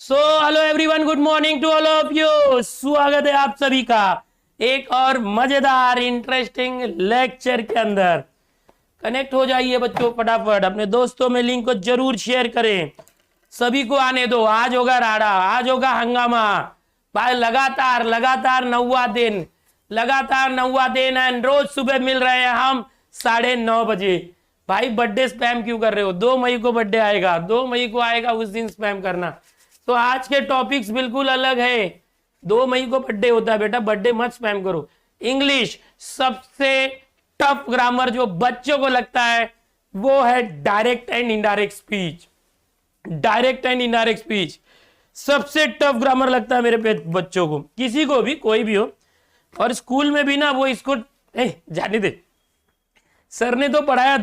So hello everyone, good morning to all of you. स्वागत है आप सभी का एक और मजेदार इंटरेस्टिंग लेक्चर के अंदर। कनेक्ट हो जाइए बच्चों, फटाफट अपने दोस्तों में लिंक को जरूर शेयर करें। सभी को आने दो, आज होगा राडा, आज होगा हंगामा भाई। लगातार 9वां दिन एंड रोज सुबह मिल रहे हैं हम 9:30 बजे। भाई बर्थडे स्पैम क्यों कर रहे हो? 2 मई को बर्थडे आएगा, 2 मई को आएगा, उस दिन स्पैम करना। तो आज के टॉपिक्स बिल्कुल अलग है। 2 मई को बर्थडे होता है बेटा, बर्थडे मत स्पैम करो। इंग्लिश सबसे टफ ग्रामर जो बच्चों को लगता है वो है direct and indirect speech. Direct and indirect speech सबसे टफ ग्रामर लगता है मेरे बच्चों को, किसी को भी, कोई भी हो। और स्कूल में भी ना वो इसको जाने दे। सर ने तो पढ़ाया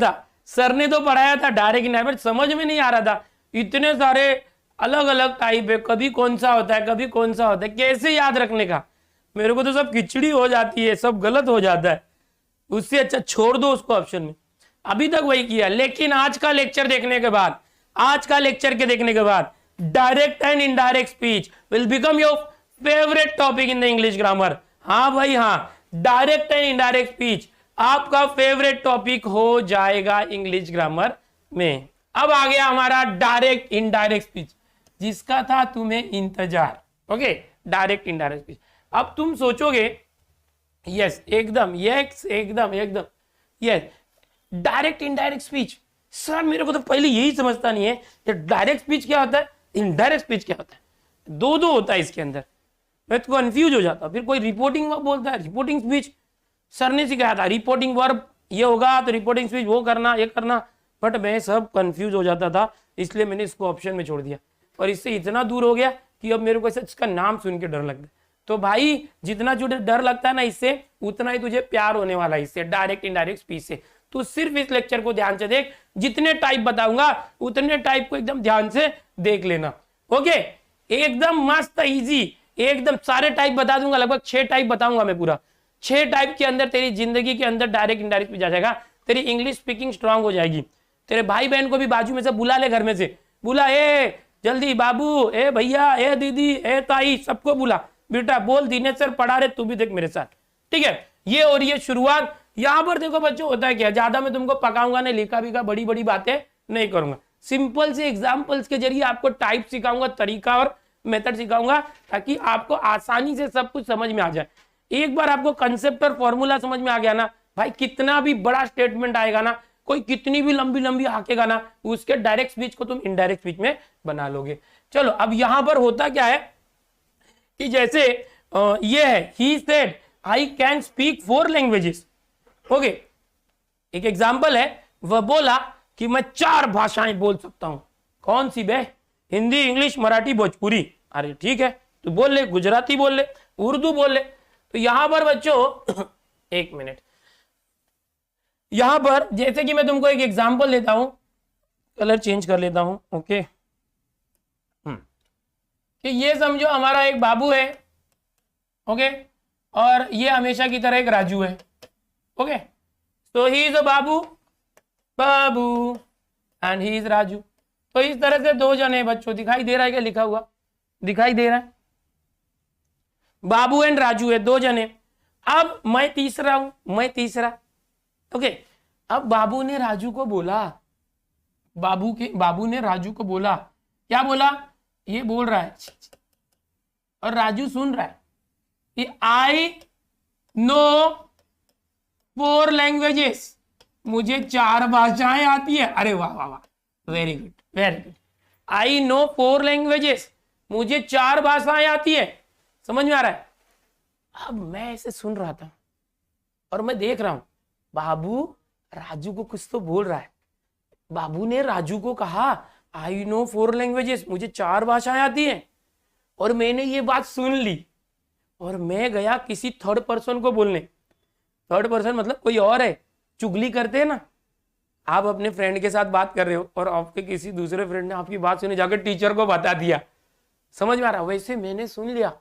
था डायरेक्ट इनडायरेक्ट, समझ में नहीं आ रहा था। इतने सारे अलग अलग टाइप है, कभी कौन सा होता है, कभी कौन सा होता है, कैसे याद रखने का। मेरे को तो सब खिचड़ी हो जाती है, सब गलत हो जाता है। उससे अच्छा छोड़ दो उसको ऑप्शन में। अभी तक वही किया, लेकिन आज का लेक्चर देखने के बाद, direct and indirect speech will become your favourite topic in the English grammar. हाँ भाई हाँ, डायरेक्ट एंड इनडायरेक्ट स्पीच आपका फेवरेट टॉपिक हो जाएगा इंग्लिश ग्रामर में। अब आ गया हमारा डायरेक्ट इनडायरेक्ट स्पीच, जिसका था तुम्हें इंतजार। Okay, direct indirect speech. अब तुम सोचोगे यस एकदम yes direct indirect speech. Sir मेरे को तो पहले यही समझता नहीं है कि डायरेक्ट स्पीच क्या होता है, इनडायरेक्ट स्पीच क्या होता है। दो होता है इसके अंदर, मैं तो कंफ्यूज हो जाता। फिर कोई रिपोर्टिंग वर्ब बोलता है, रिपोर्टिंग स्पीच। सर ने सिखाया था रिपोर्टिंग वर्ब ये होगा तो रिपोर्टिंग स्पीच वो करना, ये करना, बट मैं सब कंफ्यूज हो जाता था, इसलिए मैंने इसको ऑप्शन में छोड़ दिया। और इससे इतना दूर हो गया कि अब मेरे को इसका नाम सुन के डर लगता है। तो भाई जितना जो डर लगता है ना इससे, उतना ही तुझे प्यार होने वाला है इससे, डायरेक्ट इनडायरेक्ट स्पीच से। तो सिर्फ इस लेक्चर को ध्यान से देख, जितने टाइप बताऊंगा उतने टाइप को एकदम ध्यान से देख लेना। ओके, एकदम मस्त इजी, एकदम सारे टाइप बता दूंगा। लगभग 6 टाइप बताऊंगा मैं पूरा। 6 टाइप के अंदर तेरी जिंदगी के अंदर डायरेक्ट इनडायरेक्ट स्पीच आ जाएगा। तेरी इंग्लिश स्पीकिंग स्ट्रांग हो जाएगी। तेरे भाई बहन को भी बाजू में से बुला ले, घर में से बुला, ए जल्दी बाबू, ए भैया, ए दीदी, ए ताई, सबको बुला, बेटा बोल दिनेश सर पढ़ा रहे, तू भी देख मेरे साथ। ठीक है, ये और ये शुरुआत। यहां पर देखो बच्चों होता है क्या, ज्यादा मैं तुमको पकाऊंगा नहीं, लिखा बिखा बड़ी बड़ी बातें नहीं करूंगा। सिंपल से एग्जाम्पल्स के जरिए आपको टाइप सिखाऊंगा, तरीका और मेथड सिखाऊंगा, ताकि आपको आसानी से सब कुछ समझ में आ जाए। एक बार आपको कंसेप्ट और फॉर्मूला समझ में आ गया ना भाई, कितना भी बड़ा स्टेटमेंट आएगा ना, कोई कितनी भी लंबी लंबी हाकेगा ना, उसके डायरेक्ट स्पीच को तुम इनडायरेक्ट स्पीच में बना लोगे। चलो अब यहां पर होता क्या है कि जैसे ये है, he said I can speak 4 languages. Okay, एक एग्जांपल है, वह बोला कि मैं 4 भाषाएं बोल सकता हूं। कौन सी बे? हिंदी, इंग्लिश, मराठी, भोजपुरी। अरे ठीक है, तू बोल ले, गुजराती बोल ले, उर्दू बोल ले। तो यहां पर बच्चों एक मिनट, यहां पर जैसे कि मैं तुमको एक एग्जांपल देता हूं, कलर चेंज कर लेता हूं। ओके, कि ये समझो हमारा एक बाबू है, ओके, और ये हमेशा की तरह एक राजू है। ओके, तो he is a Babu and he is Raju. तो इस तरह से 2 जने बच्चों, दिखाई दे रहा है क्या लिखा हुआ? दिखाई दे रहा है, बाबू एंड राजू है, 2 जने। अब मैं तीसरा हूं, मैं तीसरा। ओके, अब बाबू ने राजू को बोला, बाबू ने राजू को बोला, क्या बोला? ये बोल रहा है और राजू सुन रहा है कि आई नो 4 लैंग्वेजेस, मुझे 4 भाषाएं आती है। अरे वाह वाह वाह, very good very good. I know 4 languages, मुझे 4 भाषाएं आती है। समझ में आ रहा है? अब मैं ऐसे सुन रहा था और मैं देख रहा हूं बाबू राजू को कुछ तो बोल रहा है। बाबू ने राजू को कहा आई नो 4 लैंग्वेजेस, मुझे 4 भाषाएं आती हैं। और मैंने ये बात सुन ली और मैं गया किसी थर्ड पर्सन को बोलने। थर्ड पर्सन मतलब कोई और है, चुगली करते हैं ना, आप अपने फ्रेंड के साथ बात कर रहे हो और आपके किसी दूसरे फ्रेंड ने आपकी बात सुनी, जाकर टीचर को बता दिया। समझ में आ रहा? वैसे मैंने सुन लिया,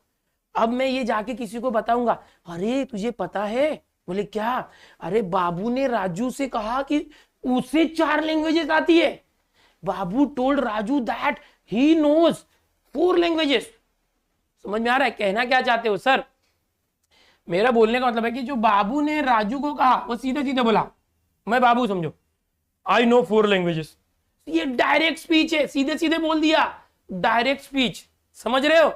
अब मैं ये जाके किसी को बताऊंगा, अरे तुझे पता है? बोले क्या? अरे बाबू ने राजू से कहा कि उसे 4 लैंग्वेजेस आती है। Babu told Raju that he knows 4 languages. समझ में आ रहा है कहना क्या चाहते हो सर? मेरा बोलने का मतलब है कि जो बाबू ने राजू को कहा वो सीधे सीधे बोला मैं बाबू समझो, आई नो 4 लैंग्वेजेस। ये डायरेक्ट स्पीच है, सीधे सीधे बोल दिया, डायरेक्ट स्पीच। समझ रहे हो?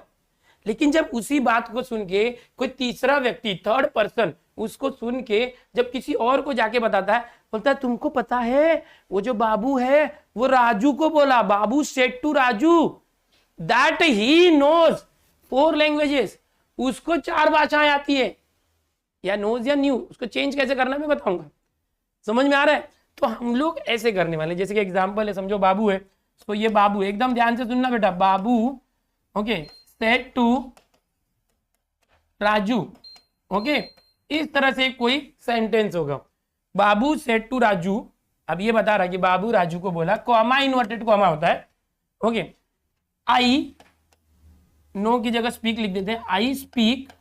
लेकिन जब उसी बात को सुन के कोई तीसरा व्यक्ति, थर्ड पर्सन, उसको सुन के जब किसी और को जाके बताता है, बोलता है तुमको पता है वो जो बाबू है वो राजू को बोला, Babu said to Raju that he knows 4 languages. उसको 4 भाषाएं आती है, या नोज या न्यू, उसको चेंज कैसे करना मैं बताऊंगा। समझ में आ रहा है? तो हम लोग ऐसे करने वाले, जैसे कि एग्जांपल है, समझो बाबू है, तो ये बाबू, एकदम ध्यान से सुनना बेटा, Babu okay said to Raju. Okay, इस तरह से कोई सेंटेंस होगा, बाबू सेड टू राजू। अब ये बता रहा है कि बाबू राजू को बोला, कॉमा इन्वर्टेड कॉमा होता है। ओके, आई नो की जगह स्पीक लिख देते हैं, आई स्पीक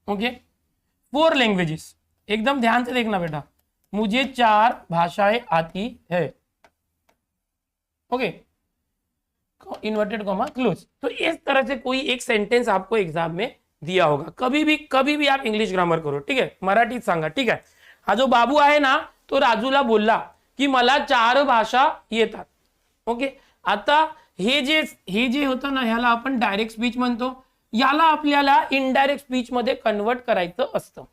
ओके 4 लैंग्वेजेस। एकदम ध्यान से देखना बेटा, मुझे 4 भाषाएं आती है। Okay, inverted comma close. तो इस तरह से कोई एक सेंटेंस आपको एग्जाम में दिया होगा। कभी भी आप इंग्लिश ग्रामर करो, ठीक है, मराठीत सांगा, ठीक आहे। हा जो बाबू आहे ना तो राजूला बोलला की मला 4 भाषा येतात। ओके, आता हे जे होतं ना ह्याला आपण डायरेक्ट स्पीच म्हणतो, याला आपल्याला इनडायरेक्ट स्पीच मध्ये कन्वर्ट करायचं असतं।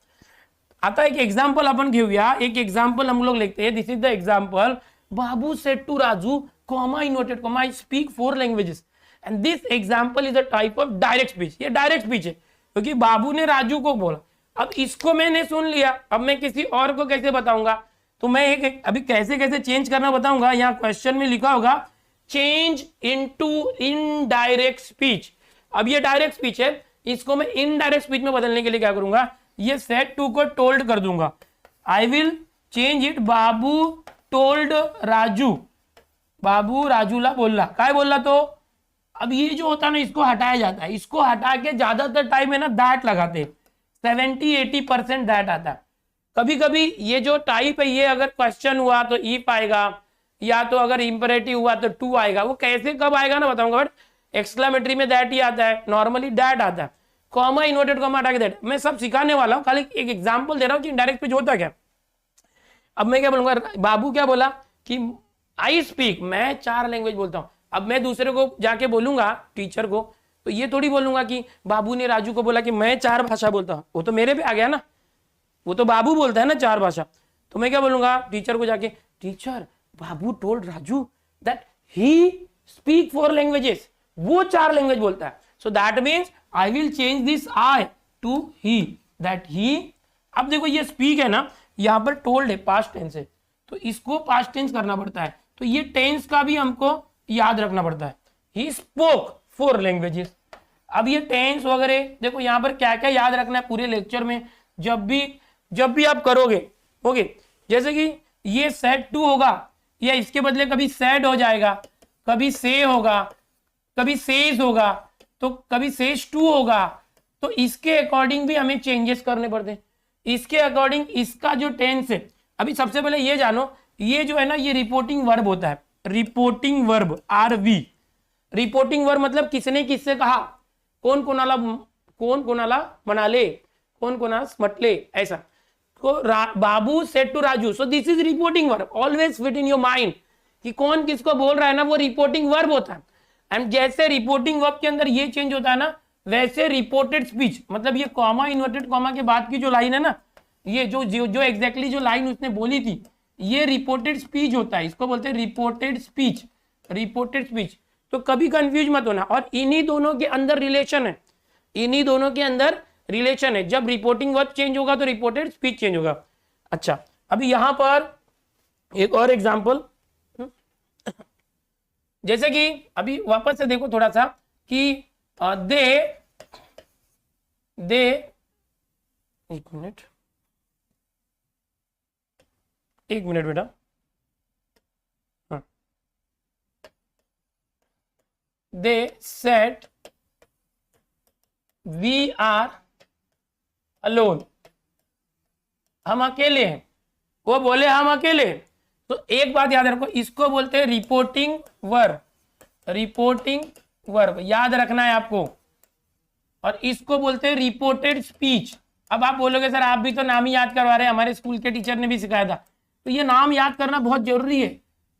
आता एक एग्जांपल आपण घेऊया, एक एग्जांपल हम लोग लिखते हैं, this is the example, Babu said to Raju comma inverted comma I speak 4 languages and this example is a type of direct speech. ये डायरेक्ट स्पीच है क्योंकि बाबू ने राजू को बोला। अब इसको मैंने सुन लिया, अब मैं किसी और को कैसे बताऊंगा? तो मैं अभी कैसे कैसे चेंज करना बताऊंगा। यहाँ क्वेश्चन में लिखा होगा चेंज इनटू इनडायरेक्ट स्पीच। अब ये डायरेक्ट स्पीच है, इसको मैं इनडायरेक्ट स्पीच में बदलने के लिए क्या करूंगा, ये सेड टू को टोल्ड कर दूंगा। I will change it, Babu told Raju, Babu राजूला बोलला, काय बोलला तो। अब ये जो होता है ना इसको हटाया जाता है, इसको हटा के ज्यादातर टाइम है ना दैट लगाते हैं, 70-80% दैट आता है। कभी कभी ये जो टाइप है ये अगर क्वेश्चन हुआ तो इफ आएगा, या तो अगर इंपरेटिव हुआ तो टू आएगा। वो कैसे कब आएगा ना बताऊंगा, बट एक्सक्लेमेटरी में दैट ही आता है, नॉर्मली दैट आता है, कॉमा इन्वर्टेड कॉमा हटा के दैट। मैं सब सिखाने वाला हूं, खाली एक एग्जांपल दे रहा हूं कि डायरेक्ट स्पीच होता क्या। अब मैं क्या बोलूंगा, बाबू क्या बोला कि आई स्पीक, मैं 4 लैंग्वेज बोलता हूं। अब मैं दूसरे को जाके बोलूंगा टीचर को, तो ये थोड़ी बोलूंगा कि बाबू ने राजू को बोला कि मैं 4 भाषा बोलता हूं, वो तो मेरे पे आ गया ना, वो तो बाबू बोलता है ना 4 भाषा। तो मैं क्या बोलूंगा टीचर को जाके, teacher Babu told Raju that he speak 4 languages, वो 4 लैंग्वेज बोलता है। So that means I will change this I to he, that he. अब देखो ये स्पीक है ना, यहां पर टोल्ड है, पास्ट टेंस है, तो इसको पास्ट टेंस करना पड़ता है, तो ये टेंस का भी हमको याद रखना पड़ता है। He spoke 4 languages. अब ये टेंस वगैरह देखो यहां पर क्या क्या याद रखना है पूरे लेक्चर में, जब भी आप करोगे। ओके, जैसे कि ये सेड टू होगा, या इसके बदले कभी सेड हो जाएगा, कभी से होगा, कभी सेज होगा, तो कभी सेज टू होगा, तो इसके अकॉर्डिंग भी हमें चेंजेस करने पड़ते हैं। इसके अकॉर्डिंग इसका जो टेंस है, अभी सबसे पहले ये जानो, ये जो है ना ये रिपोर्टिंग वर्ब होता है, reporting verb RV। Reporting verb मतलब किसने किससे कहा, कोण कोणाला म्हणाले, कोण कोणास म्हटले, ऐसा। तो Babu said to Raju, so this is reporting verb, always fit in your mind कि कौन किसको बोल रहा है ना, वो रिपोर्टिंग वर्ब होता है। एंड जैसे रिपोर्टिंग वर्ब के अंदर ये चेंज होता है ना, वैसे रिपोर्टेड स्पीच, मतलब ये कॉमा इन्वर्टेड कॉमा के बाद की जो लाइन है ना, ये जो एग्जैक्टली जो लाइन उसने बोली थी, ये रिपोर्टेड स्पीच होता है, इसको बोलते हैं रिपोर्टेड स्पीच, रिपोर्टेड स्पीच। तो कभी कंफ्यूज मत होना, और इन्हीं दोनों के अंदर रिलेशन है, इन्हीं दोनों के अंदर रिलेशन है। जब रिपोर्टिंग वर्ब चेंज होगा तो रिपोर्टेड स्पीच चेंज होगा। अच्छा, अभी यहां पर एक और एग्जांपल, जैसे कि अभी वापस से देखो थोड़ा सा कि दे एक मिनट बेटा, हाँ, they said we are alone, हम अकेले हैं, वो बोले हम अकेले। तो एक बात याद रखो, इसको बोलते हैं रिपोर्टिंग वर्ब, रिपोर्टिंग वर्ब, याद रखना है आपको। और इसको बोलते हैं रिपोर्टेड स्पीच। अब आप बोलोगे सर आप भी तो नाम ही याद करवा रहे हैं, हमारे स्कूल के टीचर ने भी सिखाया था। तो ये नाम याद करना बहुत जरूरी है,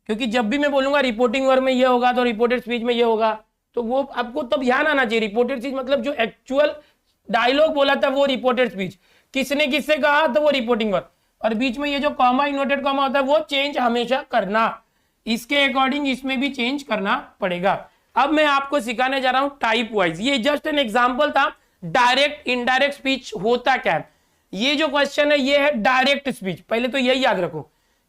क्योंकि जब भी मैं बोलूंगा रिपोर्टिंग वर्ब में ये होगा तो रिपोर्टेड स्पीच में ये होगा, तो वो आपको तब ध्यान आना चाहिए। रिपोर्टेड स्पीच मतलब जो एक्चुअल डायलॉग बोला था वो रिपोर्टेड स्पीच, किसने किससे कहा तो वो रिपोर्टिंग वर्ब। और बीच में ये जो कॉमा इन्वर्टेड कॉमा होता है वो चेंज हमेशा करना, इसके अकॉर्डिंग इसमें भी चेंज करना पड़ेगा। अब मैं आपको सिखाने जा रहा हूं टाइप वाइज। ये जस्ट एन एग्जांपल था डायरेक्ट इनडायरेक्ट स्पीच होता क्या है। ये जो क्वेश्चन है ये है डायरेक्ट स्पीच। पहले तो यही याद रखो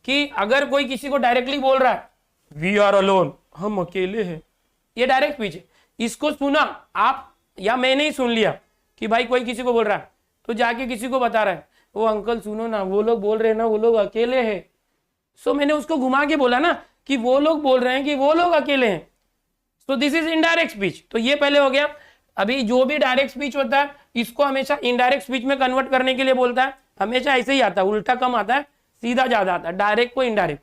कि अगर कोई किसी को डायरेक्टली बोल रहा है वी आर अलोन, हम अकेले हैं, ये डायरेक्ट स्पीच है। इसको सुना आप या मैंने ही सुन लिया कि भाई कोई किसी को बोल रहा है, तो जाके किसी को बता रहा है वो अंकल सुनो ना वो लोग बोल रहे हैं ना वो लोग अकेले हैं। सो मैंने उसको घुमा के बोला ना कि वो लोग बोल रहे हैं कि वो लोग अकेले हैं, तो दिस इज इनडायरेक्ट स्पीच। तो ये पहले हो गया। अभी जो भी डायरेक्ट स्पीच होता है इसको हमेशा इनडायरेक्ट स्पीच में कन्वर्ट करने के लिए बोलता है, हमेशा ऐसे ही आता है, उल्टा कम आता है सीधा ज्यादा आता है, डायरेक्ट को इनडायरेक्ट।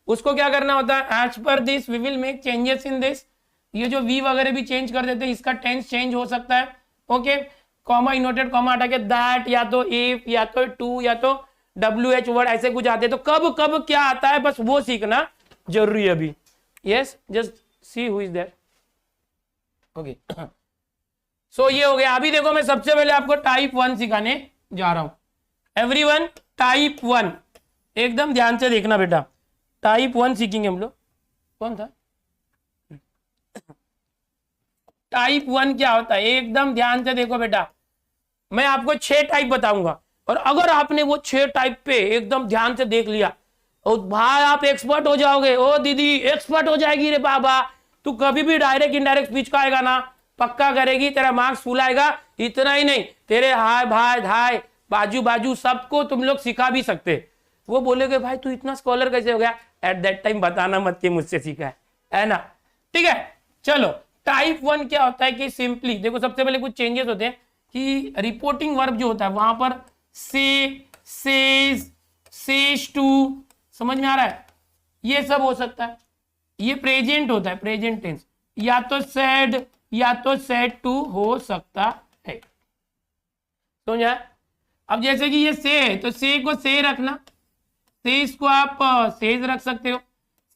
उसको क्या करना होता है, as per this we will make changes in this. ये जो वी वगैरह भी चेंज कर देते हैं, इसका टेंस चेंज हो सकता है। ओके, कॉमा इनवर्टेड कॉमा हटा के दैट या तो इफ या तो टू या तो WH वर्ड ऐसे कुछ आते हैं, तो कब कब क्या आता है बस वो सीखना जरूरी है अभी। Yes, just see who is there. Okay, so ये हो गया। अभी देखो मैं सबसे पहले आपको टाइप 1 सिखाने जा रहा हूं। एवरीवन टाइप 1 एकदम ध्यान से देखना बेटा, टाइप 1 सीखेंगे हम लोग। कौन था टाइप 1 क्या होता है, एकदम ध्यान से देखो बेटा। मैं आपको 6 टाइप बताऊंगा, और अगर आपने वो 6 टाइप पे एकदम ध्यान से देख लिया और भाई आप एक्सपर्ट हो जाओगे। ओ दीदी एक्सपर्ट हो जाएगी रे बाबा, तू कभी भी डायरेक्ट इनडायरेक्ट स्पीच का आएगा ना पक्का करेगी, तेरा मार्क्स फुल आएगा। इतना ही नहीं, तेरे हाय भाई धाय बाजू बाजू सबको तुम लोग सिखा भी सकते। वो बोलेगे भाई तू इतना स्कॉलर कैसे हो गया, एट दैट टाइम बताना मत कि मुझसे सीखा है ना। ठीक है, चलो टाइप 1 क्या होता है कि सिंपली देखो, सबसे पहले कुछ चेंजेस होते हैं कि रिपोर्टिंग वर्ब जो होता है वहां पर से, सेज, सेज टू, समझ में आ रहा है, ये सब हो सकता है। ये प्रेजेंट होता है, प्रेजेंट टेंस, या तो सेड या तो सेड टू हो सकता है। समझा? अब जैसे कि ये से है तो से को से रखना, सेज को आप सेज रख सकते हो,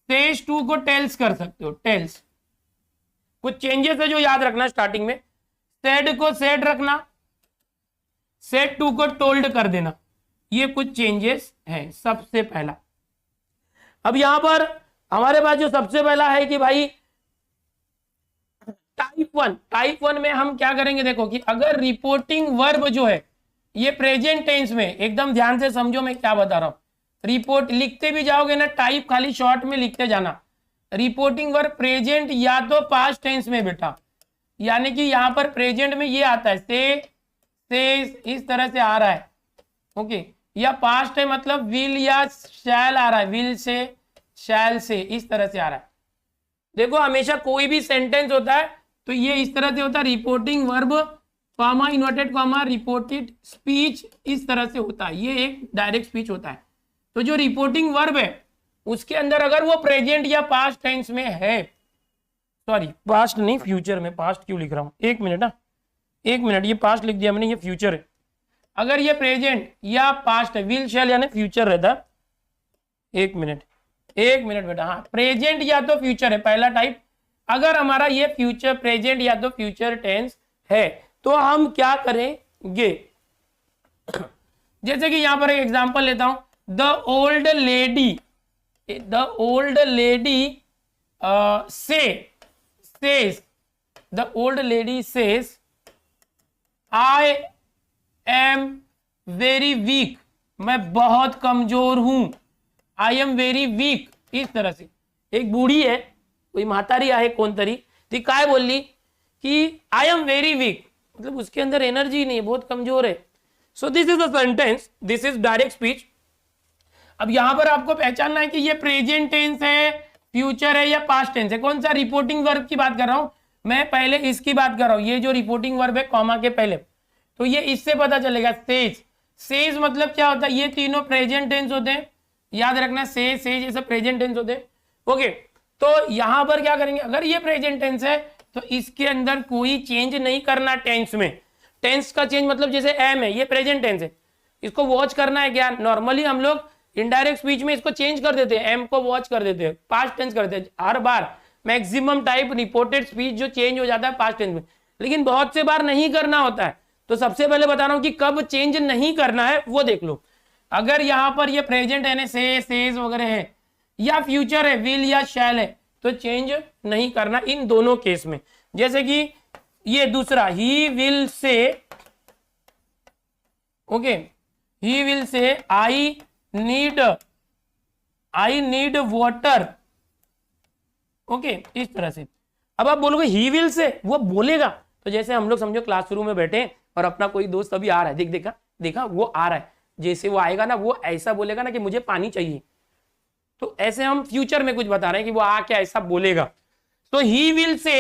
सेज टू को टेल्स कर सकते हो, टेल्स। कुछ चेंजेस है जो याद रखना स्टार्टिंग में, सेड को सेड रखना, सेड टू को टोल्ड कर देना, ये कुछ चेंजेस है सबसे पहला। अब यहां पर हमारे पास जो सबसे पहला है कि भाई टाइप 1 में हम क्या करेंगे, देखो कि अगर रिपोर्टिंग वर्ब जो है ये प्रेजेंट टेंस में, एकदम ध्यान से समझो मैं क्या बता रहा हूं, रिपोर्ट लिखते भी जाओगे ना टाइप खाली शॉर्ट में लिखते जाना, रिपोर्टिंग वर्ब प्रेजेंट या तो पास्ट टेंस में बेटा, यानी कि यहां पर प्रेजेंट में ये आता है से इस तरह से आ रहा है। ओके, या पास्ट है मतलब विल या शैल आ रहा है, विल से शैल से इस तरह से आ रहा है। देखो हमेशा कोई भी सेंटेंस होता है तो ये इस तरह से होता है, reporting verb comma inverted comma reported speech, इस तरह से होता है, ये एक डायरेक्ट स्पीच होता है। तो जो रिपोर्टिंग वर्ब है उसके अंदर अगर वो प्रेजेंट या पास्ट टेंस में है, सॉरी पास्ट नहीं फ्यूचर में, पास्ट क्यों लिख रहा हूं, एक मिनट ना, एक मिनट, ये पास्ट लिख दिया मैंने, ये फ्यूचर है। अगर ये प्रेजेंट या पास्ट है, विल शैल यानी फ्यूचर रहता, एक मिनट बेटा, हाँ प्रेजेंट या तो फ्यूचर है पहला टाइप। अगर हमारा ये फ्यूचर प्रेजेंट या तो फ्यूचर टेंस है तो हम क्या करेंगे, जैसे कि यहां पर एक एग्जांपल लेता हूं, the old lady says I am very weak, मैं बहुत कमजोर हूं, आई एम वेरी वीक, इस तरह से। एक बूढ़ी है, कोई म्हातारी आहे कोणतरी, ती काय बोलली कि आई एम वेरी वीक, मतलब उसके अंदर एनर्जी नहीं है, बहुत कमजोर है। सो this is the sentence, this is direct speech. अब यहां पर आपको पहचानना है कि ये प्रेजेंट टेंस है, फ्यूचर है या पास्ट टेंस है। कौन सा, रिपोर्टिंग वर्ब की बात कर रहा हूं मैं, पहले इसकी बात कर रहा हूं, ये जो रिपोर्टिंग वर्ब है कॉमा के पहले, तो ये इससे पता चलेगा। सेज मतलब क्या होता है, ये तीनों प्रेजेंट टेंस होते हैं, याद रखना, सेज ये सब प्रेजेंट टेंस होते हैं। ओके, तो यहां पर क्या करेंगे, अगर ये प्रेजेंट टेंस है तो इसके अंदर कोई चेंज नहीं करना टेंस में। टेंस का चेंज मतलब जैसे एम है, ये प्रेजेंट टेंस है, इसको वॉच करना है क्या? नॉर्मली हम लोग इनडायरेक्ट स्पीच में इसको चेंज कर देते हैं, एम को वॉच कर देते हैं, पास्ट टेंस कर देते हैं हर बार। मैक्सिमम टाइप रिपोर्टेड स्पीच जो चेंज हो जाता है पास्ट टेंस में, लेकिन बहुत से बार नहीं करना होता है। तो सबसे पहले बता रहा हूं कि कब चेंज नहीं करना है वो देख लो। अगर यहां पर ये प्रेजेंट है, से, सेज वगैरह है, या फ्यूचर है, विल या शैल है, तो चेंज नहीं करना इन दोनों केस में। जैसे कि ये दूसरा, he will say, okay, he will say I need water, okay, इस तरह से। अब आप बोलोगे ही विल से, वो बोलेगा, तो जैसे हम लोग समझो क्लासरूम में बैठे और अपना कोई दोस्त अभी आ रहा है, देखा वो आ रहा है, जैसे वो आएगा ना वो ऐसा बोलेगा ना कि मुझे पानी चाहिए, तो ऐसे हम फ्यूचर में कुछ बता रहे हैं कि वो आके ऐसा बोलेगा। तो he will say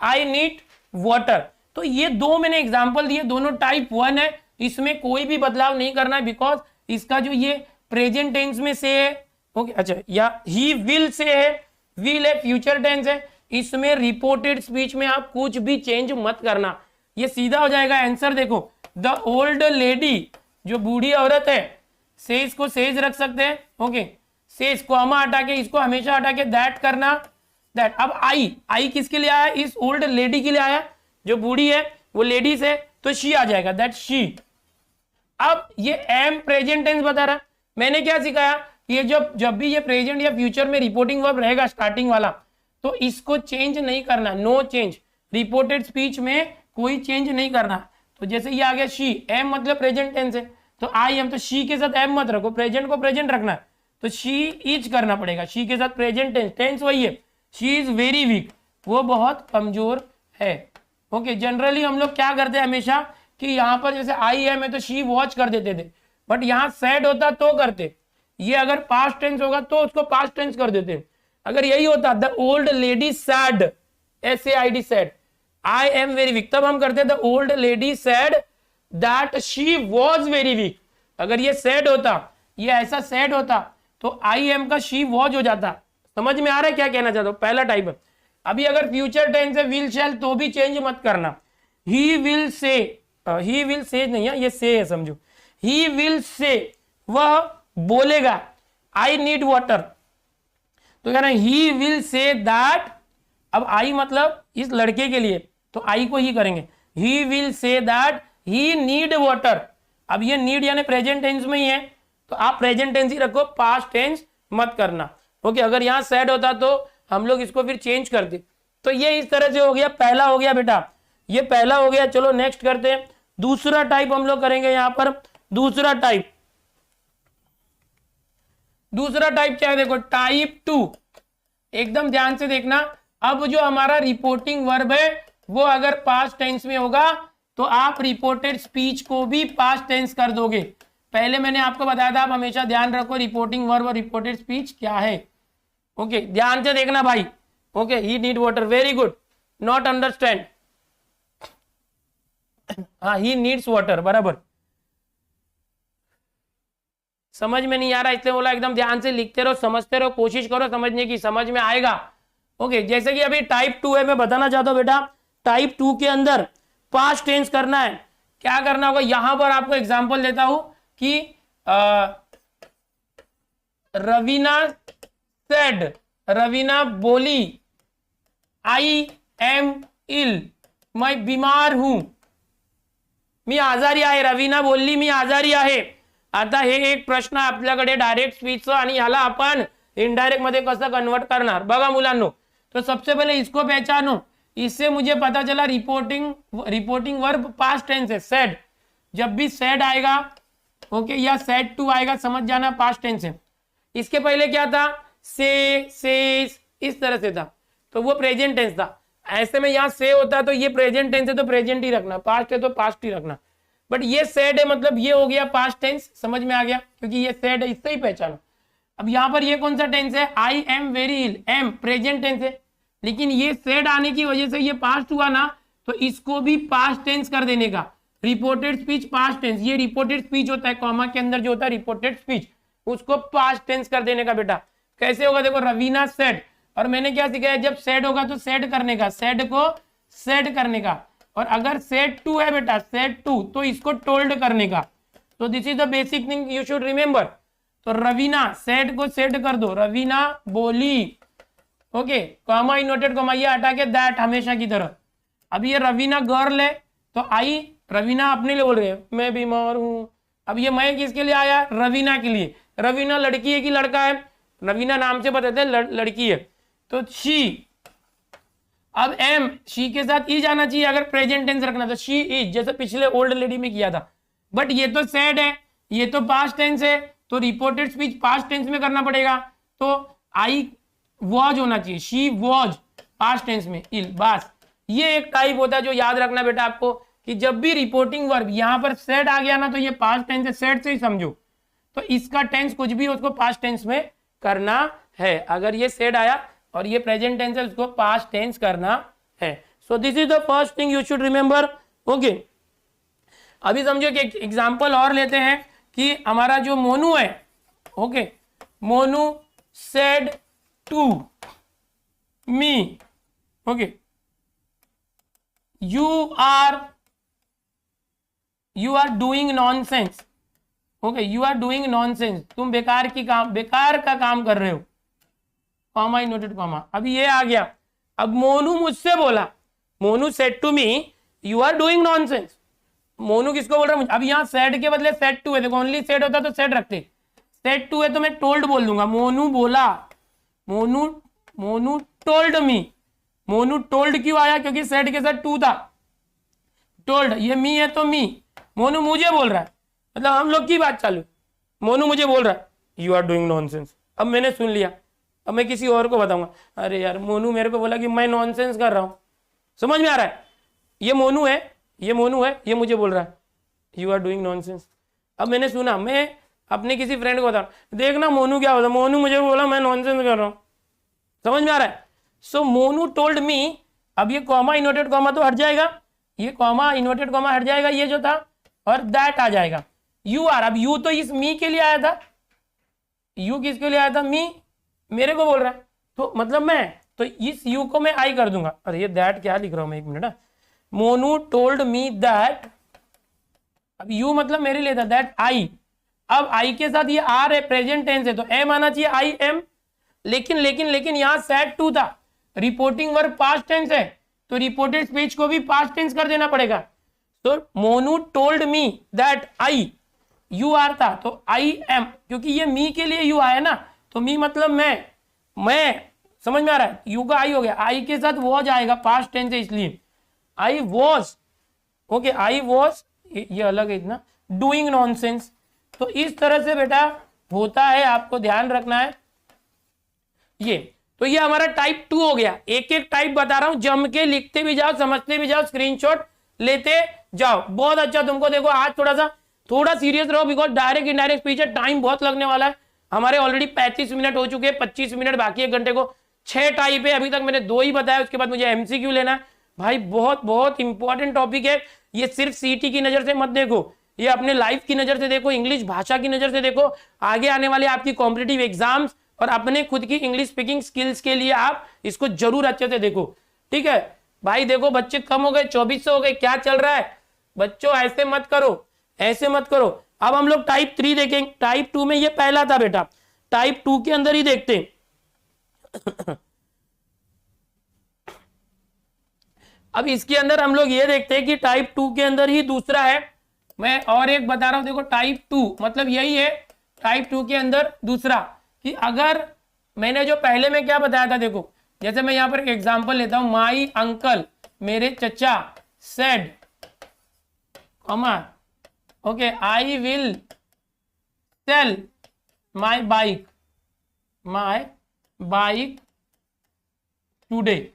I need water. तो ये दो मैंने एग्जांपल दिए, दोनों टाइप 1 है, इसमें कोई भी बदलाव नहीं करना है, बिकॉज इसका जो ये प्रेजेंट टेंस में से है, ओके, अच्छा, या ही विल से है, विल है, फ्यूचर टेंस है, इसमें रिपोर्टेड स्पीच में आप कुछ भी चेंज मत करना, ये सीधा हो जाएगा आंसर। देखो, द ओल्ड लेडी, जो बूढ़ी औरत है, सेज को सेज रख सकते हैं, ओके, सेज कॉमा हटा के इसको हमेशा हटा के दैट करना, दैट। अब आई किसके लिए आया? इस ओल्ड लेडी के लिए आया, जो बूढ़ी है वो लेडीज है, तो शी आ जाएगा, दैट शी। अब ये एम प्रेजेंट टेंस बता रहा, मैंने क्या सिखाया, ये जब भी ये प्रेजेंट या फ्यूचर में रिपोर्टिंग वर्ब रहेगा स्टार्टिंग वाला, तो इसको चेंज नहीं करना, नो चेंज, रिपोर्टेड स्पीच में कोई चेंज नहीं करना। तो जैसे ये आ गया शी, एम मतलब प्रेजेंट टेंस है, तो आई एम, तो शी के साथ एम मत रखो, प्रेजेंट को प्रेजेंट रखना है, तो शी इज करना पड़ेगा, शी के साथ प्रेजेंट टेंस, टेंस वही है, शी इज वेरी वीक, वो बहुत कमजोर है, ओके। जनरली हम लोग क्या करते हैं हमेशा कि यहाँ पर जैसे आई एम है तो शी वॉच कर देते थे, बट यहाँ सैड होता तो करते, ये अगर पास्ट टेंस होगा तो उसको पास्ट टेंस कर देते। अगर यही होता the old lady sad, SAID sad, I am very weak, तब हम करते the old lady sad that she was very weak. अगर ये सैड होता, ये ऐसा सैड होता, तो आई एम का शी वॉज हो जाता। समझ में आ रहा है क्या कहना चाहता हूं? पहला टाइप है। अभी अगर फ्यूचर टेंस है, विल शैल, तो भी चेंज मत करना। He will say, he will say नहीं है, ये से है समझो, ही विल से, वह बोलेगा, आई नीड वाटर, तो कह रहे हैं ही विल से दैट, अब आई मतलब इस लड़के के लिए, तो आई को ही करेंगे, he will say that he need water. अब ये नीड यानी प्रेजेंट टेंस में ही है, तो आप प्रेजेंट टेंस ही रखो, पास्ट टेंस मत करना, ओके। अगर यहां सैड होता तो हम लोग इसको फिर चेंज करते। तो ये इस तरह से हो गया, पहला हो गया बेटा, ये पहला हो गया। चलो नेक्स्ट करते हैं, दूसरा टाइप हम लोग करेंगे यहां पर। दूसरा टाइप क्या है? देखो, टाइप 2, एकदम ध्यान से देखना। अब जो हमारा रिपोर्टिंग वर्ब है वो अगर पास्ट टेंस में होगा तो आप रिपोर्टेड स्पीच को भी पास्ट टेंस कर दोगे। पहले मैंने आपको बताया था, आप हमेशा ध्यान रखो रिपोर्टिंग वर्ब और रिपोर्टेड स्पीच क्या है, ओके। ध्यान से देखना भाई, okay. He need water, very good, not understand, हाँ, ही नीड्स वाटर, बराबर। समझ में नहीं आ रहा इसलिए बोला एकदम ध्यान से लिखते रहो, समझते रहो, कोशिश करो समझने की, समझ में आएगा, ओके। जैसे कि अभी टाइप 2 है, मैं बताना चाहता हूं बेटा, टाइप 2 के अंदर पास्ट टेंस करना है। क्या करना होगा, यहां पर आपको एग्जांपल देता हूं कि रवीना सेड, रवीना बोली, आई एम इल, मैं बीमार हूं, मी आजारी आहे, रवीना बोलली मी आजारी आहे। आता हे एक प्रश्न आपल्याकडे डायरेक्ट स्पीचचा आणि ह्याला आपण इनडायरेक्ट मध्ये कसं कन्वर्ट करणार बघा मुलांनो। तो सबसे पहले इसको पहचानो, इससे मुझे पता चला रिपोर्टिंग वर्ब पास्ट टेंस है, सेड। जब भी सेड आएगा, ओके, या सेड टू आएगा, समझ जाना पास्ट टेंस है। इसके पहले क्या था, से, इस तरह से था, तो वो प्रेजेंट टेंस था। ऐसे में यहाँ से होता तो ये प्रेजेंट टेंस है तो प्रेजेंट ही रखना, पास्ट है तो पास्ट ही रखना, बट ये सेड है मतलब ये हो गया पास्ट टेंस, समझ में आ गया, क्योंकि ये सेड है, इससे ही पहचानो। अब यहाँ पर ये कौन सा टेंस है, I am very ill, am present tense है, लेकिन ये सेड आने की वजह से ये पास्ट हुआ ना, तो इसको भी पास्ट टेंस कर देने का। रिपोर्टेड स्पीच पास्ट टेंस, ये रिपोर्टेड स्पीच होता है, कॉमा के अंदर जो होता है रिपोर्टेड स्पीच, उसको पास्ट टेंस कर देने का बेटा। कैसे होगा, देखो, रवीना सेड, और मैंने क्या सिखाया, जब सेड होगा तो सेड करने का, सेड को सेड करने का, और अगर सेड टू है बेटा, सेड टू, तो इसको टोल्ड करने का। तो this is the basic thing you should remember. तो रवीना, सेड को सेड कर दो, रवीना बोली, ओके, कॉमा इनवर्टेड कॉमा ये हटा के दैट हमेशा की तरह। अब ये रवीना गर्ल है, तो आई, रवीना अपने लिए बोल रहे हैं मैं बीमार हूं। अब ये मैं किसके लिए आया, रवीना के लिए। रवीना लड़की है कि लड़का है, रवीना नाम से बताते हैं लड़की है, तो शी। अब एम, शी के साथ ई जाना चाहिए अगर प्रेजेंट टेंस रखना, तो शी इज, जैसे पिछले ओल्ड लेडी में किया था। बट ये तो सेड है, ये तो पास्ट टेंस है, तो रिपोर्टेड स्पीच पास्ट टेंस में करना पड़ेगा। तो आई वॉज होना चाहिए, शी वॉज पास्ट टेंस में, इल, बस। ये एक टाइप होता है जो याद रखना बेटा आपको, कि जब भी रिपोर्टिंग वर्ब यहां पर सेड आ गया ना, तो ये पास्ट टेंस है, सेड से ही समझो। तो इसका टेंस कुछ भी उसको पास्ट टेंस में करना है। अगर ये सेड आया और ये प्रेजेंट टेंस है, उसको पास्ट टेंस करना है। सो this is the first thing you should remember, okay. अभी समझो कि एग्जांपल और लेते हैं कि हमारा जो मोनू है, okay, Monu said to me, okay, you are doing nonsense, okay, you are doing nonsense, तुम बेकार का काम कर रहे हो, कॉमा इनवर्टेड कॉमा। अभी ये आ गया, अब मोनू मुझसे बोला, Monu said to me you are doing nonsense. Monu किसको बोल रहा है, अब यहाँ सेड के बदले सेड टू है, देखो ओनली सेड होता तो सेड रखते, सेड टू है तो मैं टोल्ड बोल दूंगा, मोनू बोला, मोनू टोल्ड मी। मोनू टोल्ड क्यों आया, क्योंकि सेड के साथ टू था, टोल्ड, ये मी है तो मी, मोनू मुझे बोल रहा है, मतलब हम लोग की बात चालू, मोनू मुझे बोल रहा है यू आर डूइंग नॉनसेंस। अब मैंने सुन लिया, अब मैं किसी और को बताऊंगा, अरे यार मोनू मेरे को बोला कि मैं नॉनसेंस कर रहा हूं, समझ में आ रहा है, ये मोनू है, ये मोनू है, ये मुझे बोल रहा है यू आर डूइंग नॉनसेंस। अब मैंने सुना, मैं अपने किसी फ्रेंड को बता, देखना मोनू क्या होता, मोनू मुझे बोला मैं नॉनसेंस कर रहा हूं, समझ में आ रहा है। सो मोनू टोल्ड मी, अब ये कॉमा इनवर्टेड कॉमा तो हट जाएगा, ये कॉमा इनवर्टेड कॉमा हट जाएगा, ये जो था, और दैट आ जाएगा, यू आर। अब यू तो इस मी के लिए आया था, यू किसके लिए आया था, मी, मेरे को बोल रहा है, तो मतलब मैं, तो इस यू को मैं आई कर दूंगा। अरे ये दैट क्या लिख रहा हूं मैं, एक minute, Monu told me that, अब यू मतलब मेरे लिए था, दैट आई, अब आई के साथ ये आर है, प्रेजेंट टेंस है, तो एम आना चाहिए, आई एम, लेकिन यहां सेड टू था, रिपोर्टिंग वर्ब पास्ट टेंस है, तो रिपोर्टेड स्पीच को भी पास्ट टेंस कर देना पड़ेगा। तो Monu told me that I, you are था तो आई एम, क्योंकि ये मी के लिए यू आया ना, तो मी मतलब मैं, समझ में आ रहा है, यू का आई हो गया, आई के साथ वॉज आएगा, पास्ट टेंस है इसलिए I was, okay, I was, ये अलग है इतना, डूइंग नॉनसेंस। तो इस तरह से बेटा होता है, आपको ध्यान रखना है ये। तो ये हमारा टाइप 2 हो गया, एक एक टाइप बता रहा हूं, जम के लिखते भी जाओ, समझते भी जाओ, स्क्रीनशॉट लेते जाओ, बहुत अच्छा तुमको। देखो आज थोड़ा सीरियस रहो, बिकॉज डायरेक्ट इनडायरेक्ट स्पीच है, टाइम बहुत लगने वाला है, हमारे ऑलरेडी 35 मिनट हो चुके हैं, 25 मिनट बाकी है घंटे को, 6 टाइप है, अभी तक मैंने 2 ही बताया, उसके बाद मुझे एमसीक्यू लेना है भाई, बहुत इंपॉर्टेंट टॉपिक है ये। सिर्फ सीटी की नजर से मत देखो, ये अपने लाइफ की नजर से देखो, इंग्लिश भाषा की नजर से देखो, आगे आने वाले आपकी कॉम्पिटिटिव एग्जाम्स और अपने खुद की इंग्लिश स्पीकिंग स्किल्स के लिए आप इसको जरूर अच्छे से देखो, ठीक है भाई। देखो बच्चे कम हो गए, 2400 हो गए, क्या चल रहा है बच्चों, ऐसे मत करो, ऐसे मत करो। अब हम लोग टाइप 3 देखेंगे, टाइप 2 में ये पहला था बेटा, टाइप 2 के अंदर ही देखते हैं अब इसके अंदर हम लोग ये देखते हैं कि टाइप 2 के अंदर ही दूसरा है, मैं और एक बता रहा हूं, देखो टाइप 2 मतलब यही है, टाइप 2 के अंदर दूसरा, कि अगर मैंने जो पहले में क्या बताया था, देखो जैसे मैं यहां पर एक एग्जांपल लेता हूं, माई अंकल, मेरे चचा, said comma, okay, I will sell my bike today,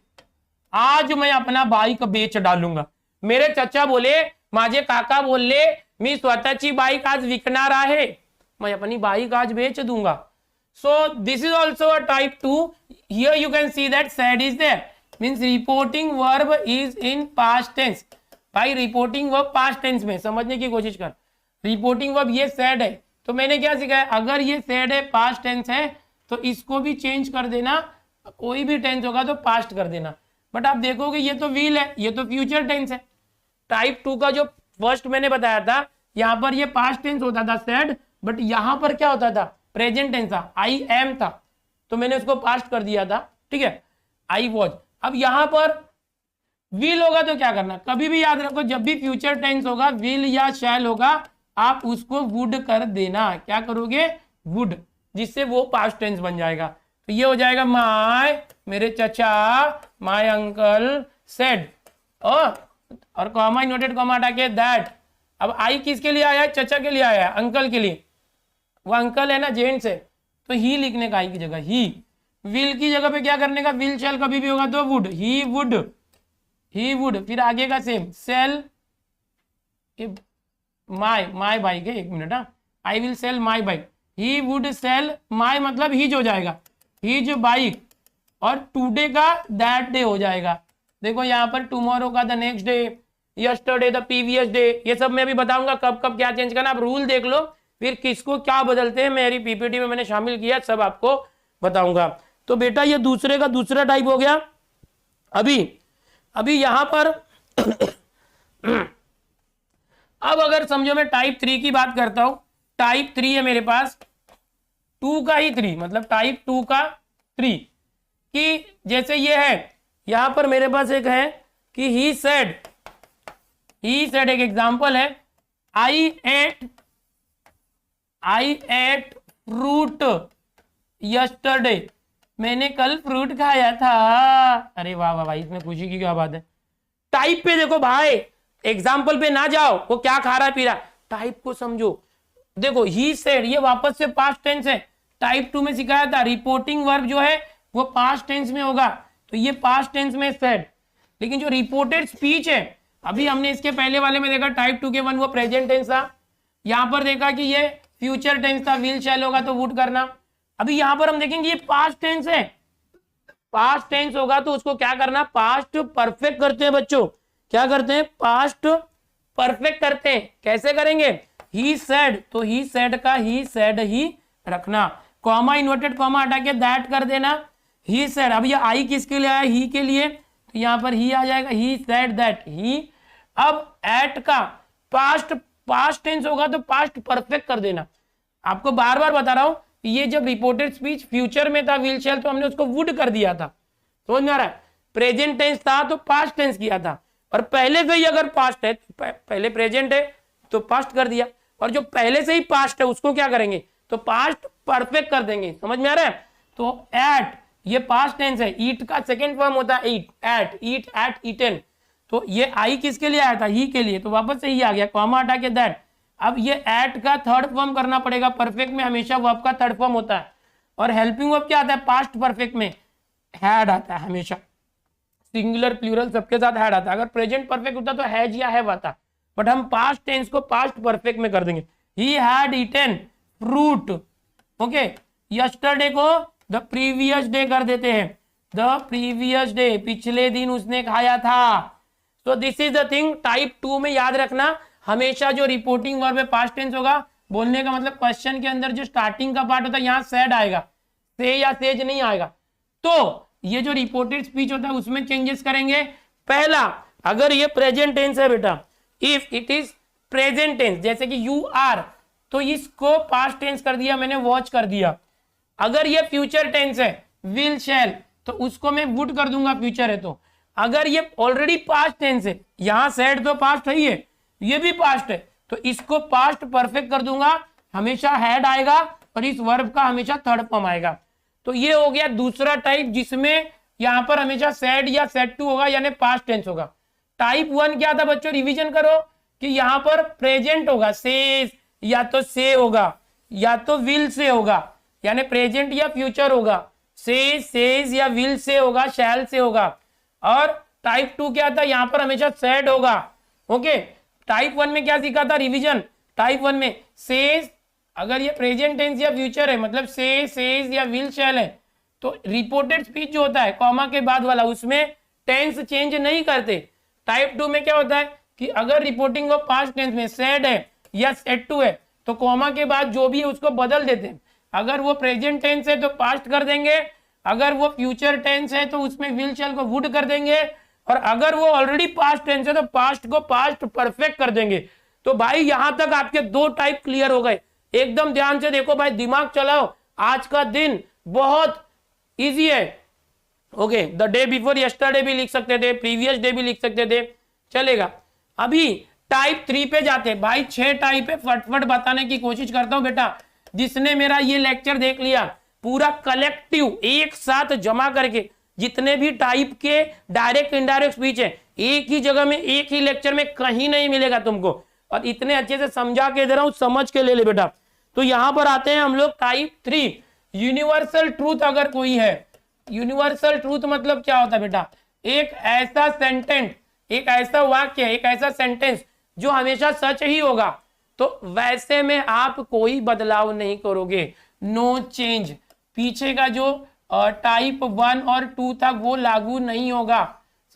आज मैं अपना बाइक बेच डालूंगा। मेरे चचा बोले, माझे काका बोलले, मी स्वतःची बाइक आज विकणार आहे, मैं अपनी बाइक आज बेच दूंगा। So this is also a type 2. Here you can see that said is there, means reporting verb is in past tense. भाई रिपोर्टिंग वर्ब पास्ट टेंस में, समझने की कोशिश कर, रिपोर्टिंग वर्ब ये सेड है, तो मैंने क्या सिखाया, अगर ये सेड है पास्ट टेंस है तो इसको भी चेंज कर देना, कोई भी टेंस होगा तो पास्ट कर देना। बट आप देखोगे ये तो विल है, ये तो फ्यूचर टेंस है। टाइप 2 का जो फर्स्ट मैंने बताया था, यहाँ पर ये पास्ट टेंस होता था सेड, बट यहाँ पर क्या होता था, प्रेजेंट टेंस था, आई एम था, तो मैंने उसको पास्ट कर दिया था, ठीक है, आई वॉज। अब यहाँ पर विल होगा तो क्या करना, कभी भी याद रखो जब भी फ्यूचर टेंस होगा, विल या शैल होगा, आप उसको वुड कर देना। क्या करोगे, वुड, जिससे वो पास्ट टेंस बन जाएगा। तो ये हो जाएगा माय, मेरे चचा, माय अंकल सेड, और कॉमा इन्वर्टेड कॉमा हटा के दैट। अब आई किसके लिए आया है, चचा के लिए आया है, अंकल के लिए, वो अंकल है ना, जेंट्स है, तो ही लिखने का, आई की जगह ही। विल की जगह पे क्या करने का, विल शैल कभी भी होगा तो वुड, ही वुड, फिर आगे का सेम, सेल माय बाइक है, एक minute, I will sell my bike, he would sell my, मतलब हीज हो जाएगा, हीज बाइक, और टुडे का दैट डे हो जाएगा। देखो यहाँ पर टुमारो का the next day, yesterday the previous day, ये सब मैं भी बताऊंगा कब कब क्या चेंज करना। आप रूल देख लो, फिर किसको क्या बदलते हैं मेरी पीपीटी में मैंने शामिल किया, सब आपको बताऊंगा। तो बेटा ये दूसरे का दूसरा टाइप हो गया। अभी यहां पर अब अगर समझो मैं टाइप 3 की बात करता हूं, टाइप 3 है मेरे पास, 2 का ही 3, मतलब टाइप 2 का 3, कि जैसे ये है, यहां पर मेरे पास एक है कि ही सेड एक एग्जांपल है, आई एट फ्रूट यस्टरडे, मैंने कल फ्रूट खाया था। अरे वाह वाह भाई, इसमें खुशी की क्या बात है। टाइप पे देखो भाई, एग्जाम्पल पे ना जाओ, वो क्या खा रहा है पी रहा, टाइप को समझो। देखो ही सेड, ये वापस से पास्ट टेंस है, टाइप 2 में सिखाया था रिपोर्टिंग वर्ब जो है वो पास्ट टेंस में होगा, तो ये पास्ट टेंस में सेड। लेकिन जो रिपोर्टेड स्पीच है, अभी हमने इसके पहले वाले में देखा टाइप 2 के 1 वो प्रेजेंट टेंस था, यहां पर देखा कि ये फ्यूचर टेंस था, विल शैल होगा तो वुड करना। अभी यहां पर हम देखेंगे ये पास्ट टेंस है, पास्ट टेंस होगा तो उसको क्या करना, पास्ट परफेक्ट करते हैं बच्चों, क्या करते हैं, पास्ट परफेक्ट करते हैं। कैसे करेंगे, ही सेड, तो ही सेड का ही सेड ही रखना, कॉमा इन्वर्टेड कॉमा हटा के दैट कर देना, ही सेड। अब ये आई किसके लिए आया, ही के लिए, तो यहां पर ही आ जाएगा, ही सेड दैट ही। अब एट का पास्ट टेंस होगा तो पास्ट परफेक्ट कर देना। आपको बार बार बता रहा हूं, ये जब रिपोर्टेड स्पीच फ्यूचर में था विल शैल, तो हमने उसको वुड कर दिया था, समझ में आ रहा है। प्रेजेंट टेंस था तो पास्ट टेंस किया था, और पहले से ही अगर पास्ट है, पहले प्रेजेंट है तो पास्ट कर दिया, और जो पहले से ही पास्ट है उसको क्या करेंगे, तो पास्ट परफेक्ट कर देंगे। समझ में आ रहा है। तो एट, ये पास्ट टेंस है, ईट का सेकेंड फॉर्म होता है ईट, एट ईटेन, तो ये आई किसके लिए आया था, ही के लिए, तो वापस से ही आ गया, कॉमा हटा के दैट। अब ये एट का थर्ड फॉर्म करना पड़ेगा, परफेक्ट में हमेशा वर्ब का थर्ड फॉर्म होता है, और हेल्पिंग वर्ब क्या आता है, पास्ट परफेक्ट में हैड आता है हमेशा, सिंगुलर प्लूरल सबके साथ हैड आता है। अगर प्रेजेंट परफेक्ट होता तो हैज या हैव आता, बट हम पास्ट टेंस को पास्ट परफेक्ट में कर देंगे, he had eaten fruit, okay. Yesterday को द प्रीवियस डे कर देते हैं, द प्रीवियस डे, पिछले दिन उसने खाया था। तो this is the thing, type 2 में याद रखना, हमेशा जो रिपोर्टिंग वर्ब है पास्ट टेंस होगा। बोलने का मतलब क्वेश्चन के अंदर जो स्टार्टिंग का पार्ट होता है, यहाँ सेड आएगा, से या सेज नहीं आएगा। तो ये जो रिपोर्टेड स्पीच होता है उसमें चेंजेस करेंगे। पहला, अगर ये प्रेजेंट टेंस है बेटा, if it is present tense, जैसे कि यू आर, तो इसको पास्ट टेंस कर दिया मैंने, वॉच कर दिया। अगर ये फ्यूचर टेंस है, विल शैल, तो उसको मैं वुड कर दूंगा, फ्यूचर है तो। अगर ये ऑलरेडी पास्ट टेंस है, यहां सेड तो पास्ट है ही है, ये भी पास्ट है, तो इसको पास्ट परफेक्ट कर दूंगा, हमेशा हैड आएगा, और इस वर्ब का हमेशा थर्ड फॉर्म आएगा। तो ये हो गया दूसरा टाइप, जिसमें यहां पर हमेशा सेड या सेड टू होगा, यानी पास्ट टेंस होगा। टाइप 1 क्या था बच्चों, रिवीजन करो, कि यहां पर प्रेजेंट होगा, सेज या तो से होगा या तो विल से होगा, यानी प्रेजेंट या फ्यूचर होगा, सेज या विल से होगा, शैल से होगा। और टाइप 2 क्या था, यहां पर हमेशा सेड होगा, ओके। टाइप 1 में क्या सीखा था, रिवीजन। टाइप 1 में सेज, अगर ये प्रेजेंट टेंस या फ्यूचर है, मतलब सेज या विल शैल है, तो रिपोर्टेड स्पीच जो होता है कॉमा के बाद वाला, उसमें टेंस चेंज नहीं करते। टाइप 2 में क्या होता है कि अगर रिपोर्टिंग ऑफ पास्ट टेंस में सेड है या सेड टू है, तो कॉमा के बाद जो भी है उसको बदल देते हैं। अगर वो प्रेजेंट टेंस है तो पास्ट कर देंगे, अगर वो फ्यूचर टेंस है तो उसमें विल शैल को वुड कर देंगे, और अगर वो ऑलरेडी पास्ट टेंस है तो पास्ट को पास्ट परफेक्ट कर देंगे। तो भाई यहां तक आपके दो टाइप क्लियर हो गए। एकदम ध्यान से देखो भाई, दिमाग चलाओ, आज का दिन बहुत इजी है। Okay, the day before yesterday भी लिख सकते थे, प्रीवियस डे भी लिख सकते थे, चलेगा। अभी टाइप 3 पे जाते हैं भाई। 6 टाइप है, फटफट बताने की कोशिश करता हूं बेटा। जिसने मेरा ये लेक्चर देख लिया पूरा कलेक्टिव एक साथ जमा करके, जितने भी टाइप के डायरेक्ट इनडायरेक्ट स्पीच है, एक ही जगह में एक ही लेक्चर में कहीं नहीं मिलेगा तुमको, और इतने अच्छे से समझा के दे रहा हूं, समझ के ले ले बेटा। तो यहां पर आते हैं हम लोग टाइप 3, यूनिवर्सल ट्रूथ। अगर कोई है, यूनिवर्सल ट्रूथ मतलब क्या होता है बेटा? एक ऐसा सेंटेंस, एक ऐसा वाक्य, एक ऐसा सेंटेंस जो हमेशा सच ही होगा, तो वैसे में आप कोई बदलाव नहीं करोगे, नो चेंज। पीछे का जो टाइप 1 और 2 था वो लागू नहीं होगा।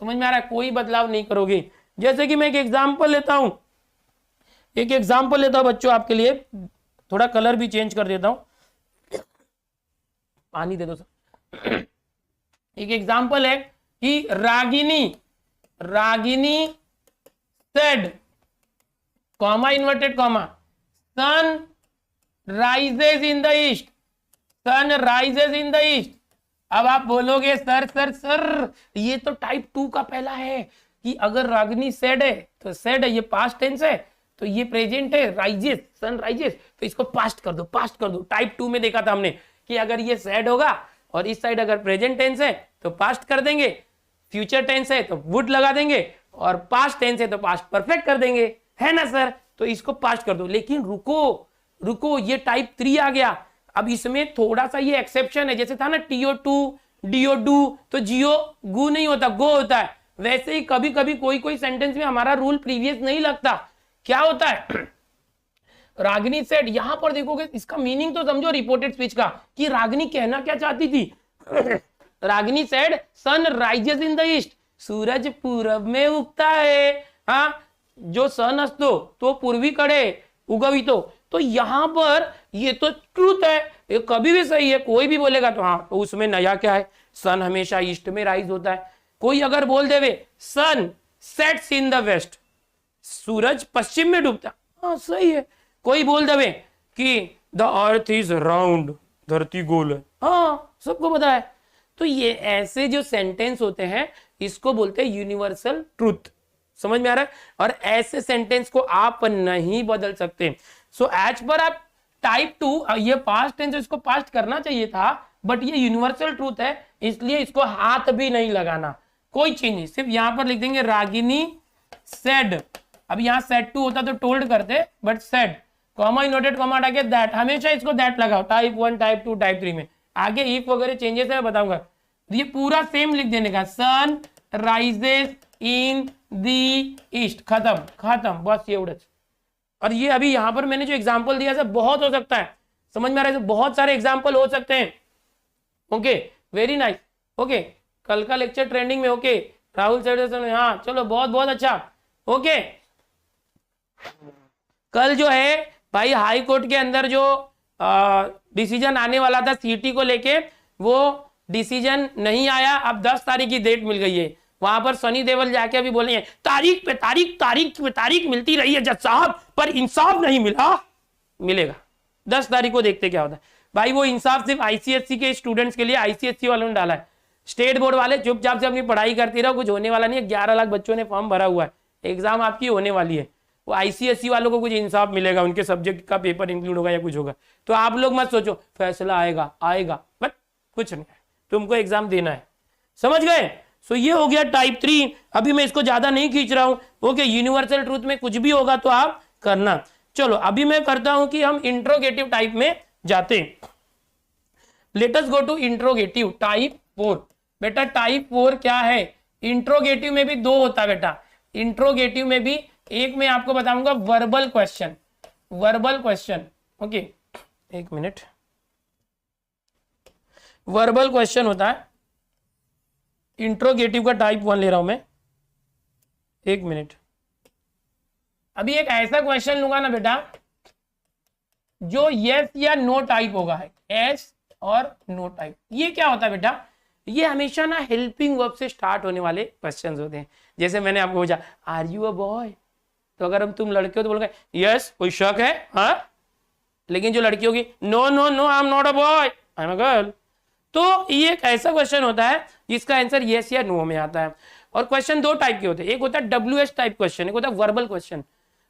समझ में आ रहा है? कोई बदलाव नहीं करोगे। जैसे कि मैं एक एग्जांपल लेता हूं, बच्चों आपके लिए, थोड़ा कलर भी चेंज कर देता हूं, पानी दे दो सर। एक एग्जांपल है कि Ragini said, comma inverted comma, sun rises in the east, sun rises in the east. अब आप बोलोगे सर ये तो टाइप 2 का पहला है कि अगर रागिनी सेड है तो सेड है, ये पास्ट टेंस है, तो ये प्रेजेंट है, राइजेस, सन राइजेस, तो इसको पास्ट कर दो। टाइप 2 में देखा था हमने कि अगर ये सेड होगा और इस साइड अगर प्रेजेंट टेंस है तो पास्ट कर देंगे, फ्यूचर टेंस है तो वुड लगा देंगे, और पास्ट टेंस है तो पास्ट परफेक्ट कर देंगे, है ना सर? तो इसको पास्ट कर दो। लेकिन रुको, ये टाइप 3 आ गया। अब इसमें थोड़ा सा ये एक्सेप्शन है, जैसे था ना TO2 DO2, तो जियो गु नहीं होता, गो होता है। वैसे ही कभी कभी कोई सेंटेंस में हमारा रूल प्रीवियस नहीं लगता। क्या होता है? रागिनी सेड, यहां पर देखोगे इसका मीनिंग तो समझो रिपोर्टेड स्पीच का, कि रागिनी कहना क्या चाहती थी। Ragini said sun rises in the east, सूरज पूरब में उगता है। हाँ, जो सन असतो तो पूर्वी कडे उगवितो। तो यहां पर ये तो ट्रूथ है, ये कभी भी सही है। कोई भी बोलेगा तो हाँ, तो उसमें नया क्या है? सन हमेशा ईस्ट में राइज होता है। कोई अगर बोल देवे sun sets in the west, सूरज पश्चिम में डूबता, हाँ सही है। कोई बोल देवे कि द अर्थ इज राउंड, धरती गोल है, हाँ सबको पता है। तो ये ऐसे जो सेंटेंस होते हैं इसको बोलते हैं यूनिवर्सल ट्रूथ। समझ में आ रहा है? और ऐसे सेंटेंस को आप नहीं बदल सकते। सो एज पर आप टाइप 2, ये पास्ट टेंस, इसको पास्ट करना चाहिए था, बट ये यूनिवर्सल ट्रूथ है, इसलिए इसको हाथ भी नहीं लगाना, कोई चीज नहीं। सिर्फ यहां पर लिख देंगे रागिनी सेड। अब यहां सेड 2 होता तो टोल्ड करते, but said, comma inverted comma हटा के दैट, हमेशा इसको दैट लगाओ टाइप 1, टाइप 2, टाइप 3 में। आगे इफ वगैरह चेंजेस है बताऊंगा। ये पूरा सेम लिख देने का, सन राइजेस इन दी ईस्ट, खत्म, बस एवढंच। और ये अभी यहां पर मैंने जो एग्जांपल दिया सब बहुत हो सकता है, समझ में आ रहा है? बहुत सारे एग्जांपल हो सकते हैं। Okay, very nice. ओके, कल का लेक्चर ट्रेंडिंग में। ओके, राहुल सर, हाँ चलो, बहुत बहुत अच्छा। ओके, कल जो है भाई हाई कोर्ट के अंदर जो डिसीजन आने वाला था सीटी को लेके, वो डिसीजन नहीं आया। अब 10 तारीख की डेट मिल गई है। वहां पर सनी देओल जाके अभी बोले तारीख पे तारीख मिलती रही है जज साहब, पर इंसाफ नहीं मिलेगा। 10 तारीख को देखते क्या होता है। भाई वो इंसाफ सिर्फ आईसीएससी के स्टूडेंट्स के लिए, आईसीएससी वालों ने डाला है। स्टेट बोर्ड वाले चुपचाप से अपनी पढ़ाई करती रहो, कुछ होने वाला नहीं है। 11 लाख बच्चों ने फॉर्म भरा हुआ है, एग्जाम आपकी होने वाली है। वो आईसीएससी वालों को कुछ इंसाफ मिलेगा, उनके सब्जेक्ट का पेपर इंक्लूड होगा या कुछ होगा। तो आप लोग मत सोचो फैसला आएगा, बट कुछ नहीं, तुमको एग्जाम देना है। समझ गए? सो ये हो गया टाइप 3। अभी मैं इसको ज्यादा नहीं खींच रहा हूं। ओके, यूनिवर्सल ट्रूथ में कुछ भी होगा तो आप करना। चलो अभी मैं करता हूं कि हम इंट्रोगेटिव टाइप में जाते हैं। Let us go to interrogative type 4। बेटा टाइप 4 क्या है? इंट्रोगेटिव में भी 2 होता है बेटा। इंट्रोगेटिव में भी एक मैं आपको बताऊंगा वर्बल क्वेश्चन। ओके, एक मिनट, वर्बल क्वेश्चन होता है। इंट्रोगेटिव का टाइप 1 ले रहा हूं मैं, एक मिनट। अभी एक ऐसा क्वेश्चन लूंगा ना बेटा जो यस या नो टाइप होगा, यस और नो टाइप। ये क्या होता है बेटा, ये हमेशा ना हेल्पिंग वर्ब से स्टार्ट होने वाले क्वेश्चंस होते हैं। जैसे मैंने आपको पूछा आर यू अ बॉय, तो अगर हम तुम लड़के हो तो बोलोगे यस, कोई शक है, हाँ। लेकिन जो लड़की होगी no no no I am not a boy, I am a girl. तो ये एक ऐसा क्वेश्चन होता है जिसका आंसर यस या नो में आता है। और क्वेश्चन दो टाइप के होते हैं, एक होता है WH टाइप क्वेश्चन, एक होता है verbal question.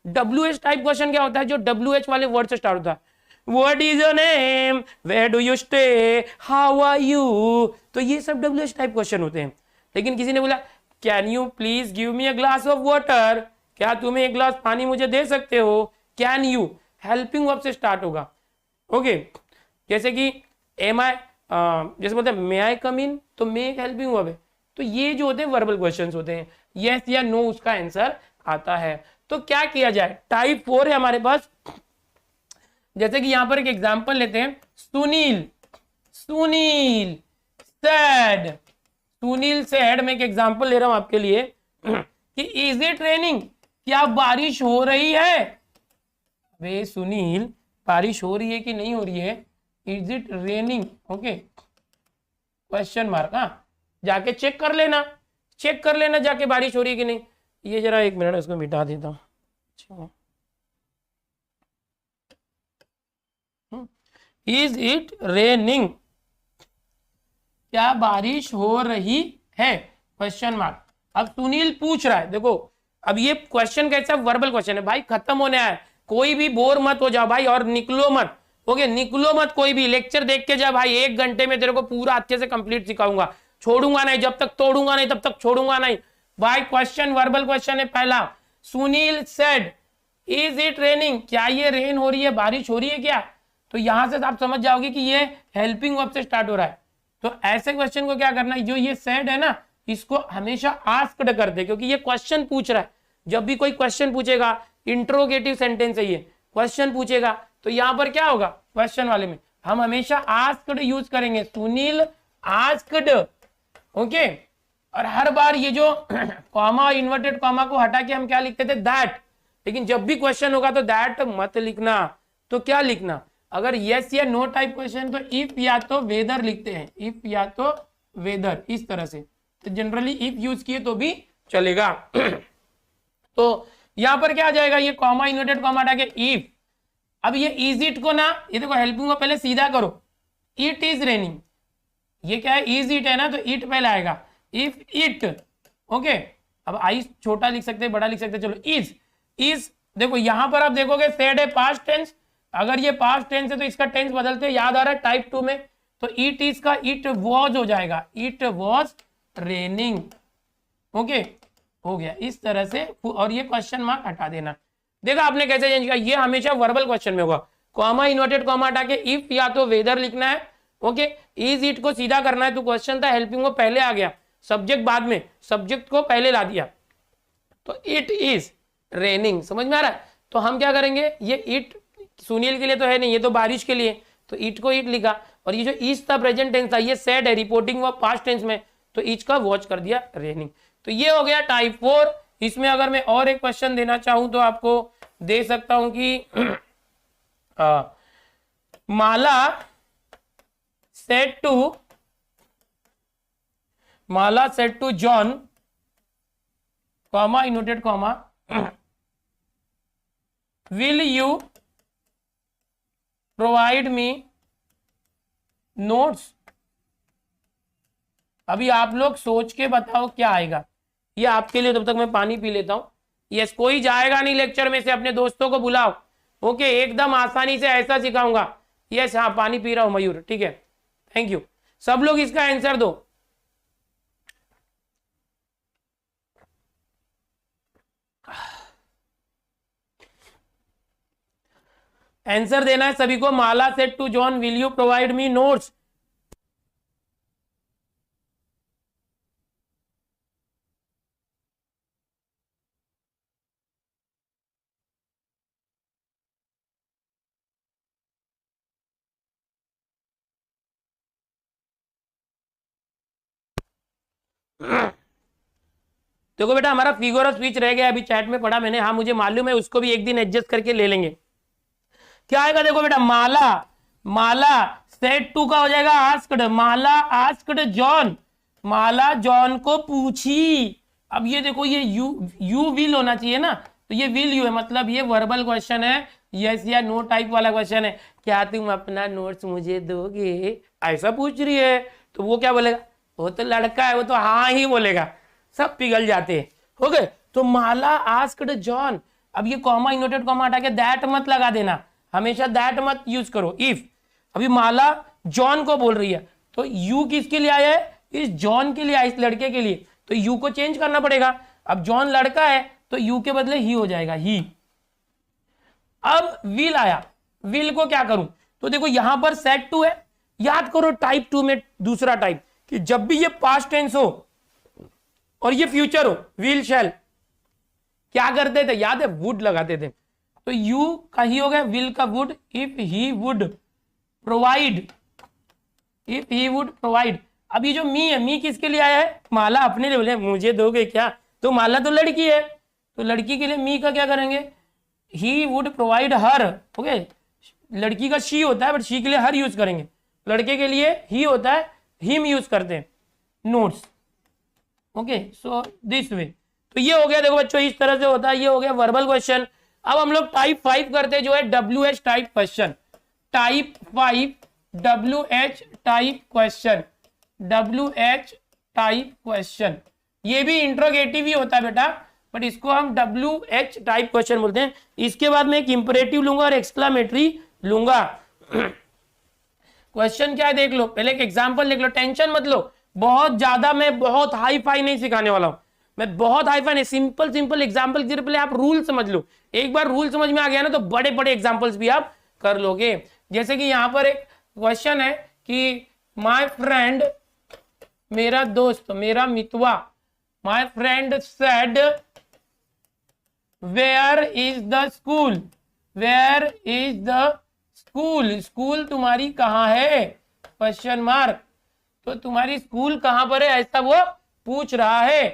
WH type question क्या होता है, जो WH वाले वर्ड से स्टार्ट होता है, what is your name, where do you stay, how are you. तो ये सब WH टाइप क्वेश्चन होते हैं। लेकिन किसी ने बोला can you please give me a glass of water, क्या तुम्हें एक ग्लास पानी मुझे दे सकते हो, कैन यू हेल्पिंग वर्ब से स्टार्ट होगा। ओके, जैसे कि एम आई, जैसे बोलते हैं मे आई कम इन, तो मे एक हेल्पिंग वर्ब है। तो ये जो होते हैं वर्बल क्वेश्चंस होते हैं, यस या नो उसका आंसर आता है। तो क्या किया जाए, टाइप 4 है हमारे पास। जैसे कि यहां पर एक एग्जांपल लेते हैं, सुनील सुनील सैड, सुनील सैड में एक एग्जांपल ले रहा हूं आपके लिए कि इज इट रेनिंग, क्या बारिश हो रही है। वे सुनील, बारिश हो रही है कि नहीं हो रही है, is it raining, okay question mark. हाँ, जाके चेक कर लेना, चेक कर लेना जाके बारिश हो रही है कि नहीं। ये जरा एक मिनट इसको मिटा देता हूं। इज इट रेनिंग, क्या बारिश हो रही है, क्वेश्चन मार्क। अब सुनील पूछ रहा है, देखो अब ये क्वेश्चन कैसा वर्बल क्वेश्चन है भाई, खत्म होने आया, कोई भी बोर मत हो जाओ भाई, और निकलो मत, ओके निकलो मत, कोई भी लेक्चर देख के जा भाई, 1 घंटे में तेरे को पूरा अच्छे से कंप्लीट सिखाऊंगा, छोड़ूंगा नहीं, जब तक तोड़ूंगा नहीं तब तक छोड़ूंगा नहीं भाई। क्वेश्चन वर्बल क्वेश्चन है पहला, Sunil said is it raining, क्या ये रेन हो रही है, बारिश हो रही है क्या। तो यहां से आप समझ जाओगे कि ये हेल्पिंग वर्ब से स्टार्ट हो रहा है। तो ऐसे क्वेश्चन को क्या करना है, जो ये सेड है ना, इसको हमेशा आस्क्ड कर दे, क्योंकि ये क्वेश्चन पूछ रहा है। जब भी कोई क्वेश्चन पूछेगा, इंट्रोगेटिव सेंटेंस है ये, क्वेश्चन पूछेगा, तो यहां पर क्या होगा, क्वेश्चन वाले में हम हमेशा आस्क्ड यूज करेंगे, सुनील आस्क्ड, ओके। और हर बार ये जो कॉमा, इन्वर्टेड कॉमा को हटा के हम क्या लिखते थे, दैट। लेकिन जब भी क्वेश्चन होगा तो दैट मत लिखना, तो क्या लिखना, अगर यस या नो टाइप क्वेश्चन तो इफ या तो वेदर लिखते हैं, इफ या तो वेदर, इस तरह से। तो जनरली इफ यूज किए तो भी चलेगा। तो यहां पर क्या आ जाएगा, ये कॉमा, इन्वर्टेड कॉमा हटा के इफ। अब ये इज इट को ना, ये देखो हेल्पिंग को पहले सीधा करो, इट इज रेनिंग, ये क्या है, इज इट है ना, तो इट पहले आएगा, इफ इट, ओके। अब आई छोटा लिख सकते हैं, बड़ा लिख सकते हैं, चलो इज, इज देखो यहां पर आप देखोगे सेड है पास्ट टेंस, अगर ये पास्ट टेंस है तो इसका टेंस बदलते याद आ रहा है टाइप 2 में, तो इट इज का इट वॉज हो जाएगा, इट वॉज रेनिंग, ओके हो गया इस तरह से। और ये क्वेश्चन मार्क हटा देना, देखा आपने कैसे चेंज किया, ये हमेशा वर्बल क्वेश्चन में होगा, कॉमा, इन्वर्टेड कॉमा हटा के इफ या तो वेदर लिखना है, ओके। इज इट को सीधा करना है, तो क्वेश्चन था हेल्पिंग को पहले आ गया, सब्जेक्ट बाद में, सब्जेक्ट को पहले ला दिया, तो इट इज रेनिंग, समझ में आ रहा है। तो हम क्या करेंगे, ये इट सुनील के लिए तो है नहीं, ये तो बारिश के लिए, तो इट को इट लिखा, और ये जो इज था प्रेजेंट टेंस था, ये सेड है रिपोर्टिंग वो पास्ट टेंस में, तो इच का वॉच कर दिया रेनिंग। तो ये हो गया टाइप 4। इसमें अगर मैं और एक क्वेश्चन देना चाहूं तो आपको दे सकता हूं कि Mala said to John, comma, inverted comma, will you provide me notes. अभी आप लोग सोच के बताओ क्या आएगा, ये आपके लिए, तब तक मैं पानी पी लेता हूं। यस, कोई जाएगा नहीं लेक्चर में से, अपने दोस्तों को बुलाओ, ओके, एकदम आसानी से ऐसा सिखाऊंगा। यस, हाँ पानी पी रहा हूं मयूर, ठीक है, थैंक यू। सब लोग इसका आंसर दो। आंसर देना है सभी को। Mala said to John will you provide me notes. देखो बेटा, हमारा फिगर ऑफ स्पीच रह गया, अभी चैट में पढ़ा मैंने, हाँ मुझे मालूम है, उसको भी एक दिन एडजस्ट करके ले लेंगे। क्या आएगा देखो बेटा, माला सेट टू का हो जाएगा आस्क्ड, माला आस्क्ड जॉन, माला जॉन को पूछी। अब ये देखो ये यू विल होना चाहिए ना, तो ये विल यू है, मतलब ये वर्बल क्वेश्चन है, यस या नो टाइप वाला क्वेश्चन है। क्या तुम अपना नोट्स मुझे दोगे, ऐसा पूछ रही है, तो वो क्या बोलेगा, वो तो लड़का है, वो तो हाँ ही बोलेगा, सब पिघल जाते हैं। हो गए, तो माला आस्क्ड जॉन। अब ये कॉमा इन्वर्टेड कॉमा हटा के दैट मत लगा देना, हमेशा दैट मत यूज करो। इफ अभी माला जॉन को बोल रही है, तो यू किसके लिए आया है, इस जॉन के लिए आया, इस लड़के के लिए, तो यू को चेंज करना पड़ेगा। अब जॉन लड़का है तो यू के बदले ही हो जाएगा, ही। अब विल आया, विल को क्या करूं, तो देखो यहां पर सेट टू है, याद करो टाइप टू में दूसरा टाइप, कि जब भी ये पास्ट टेंस हो और ये फ्यूचर हो, विल शैल, क्या करते थे, याद है, वुड लगाते थे। तो यू का ही हो गया, विल का would, if he would provide, if he would provide. अब ये जो मी है, मी किसके लिए आया है, माला अपने लिए बोले मुझे दोगे क्या, तो माला तो लड़की है, तो लड़की के लिए मी का क्या करेंगे, he would provide her. Okay, लड़की का शी होता है, बट शी के लिए हर यूज करेंगे, लड़के के लिए ही होता है, हिम यूज करते हैं, notes. Okay, so this way. तो ये हो गया, देखो बच्चों इस तरह से होता है, ये हो गया वर्बल क्वेश्चन। अब हम लोग टाइप 5 करते हैं, जो है WH type question. Type 5 WH type question, WH type question, ये भी इंट्रोगेटिव ही होता है बेटा, बट इसको हम WH टाइप क्वेश्चन बोलते हैं। इसके बाद मैं एक इंपरेटिव लूंगा और एक्सक्लामेटरी लूंगा। क्वेश्चन क्या है देख लो, पहले एक एग्जांपल देख लो, टेंशन मत लो, बहुत ज्यादा मैं बहुत हाई फाई नहीं सिखाने वाला हूं, मैं बहुत हाई फाई नहीं, सिंपल सिंपल एग्जांपल के पहले आप रूल समझ लो। एक बार रूल समझ में आ गया ना, तो बड़े बड़े एग्जांपल्स भी आप कर लोगे। जैसे कि यहां पर एक क्वेश्चन है कि माय फ्रेंड, मेरा दोस्त, मेरा मितवा, my friend said where is the school, where is the school, school तुम्हारी कहाँ है, क्वेश्चन मार्क। तो तुम्हारी स्कूल कहां पर है, ऐसा वो पूछ रहा है।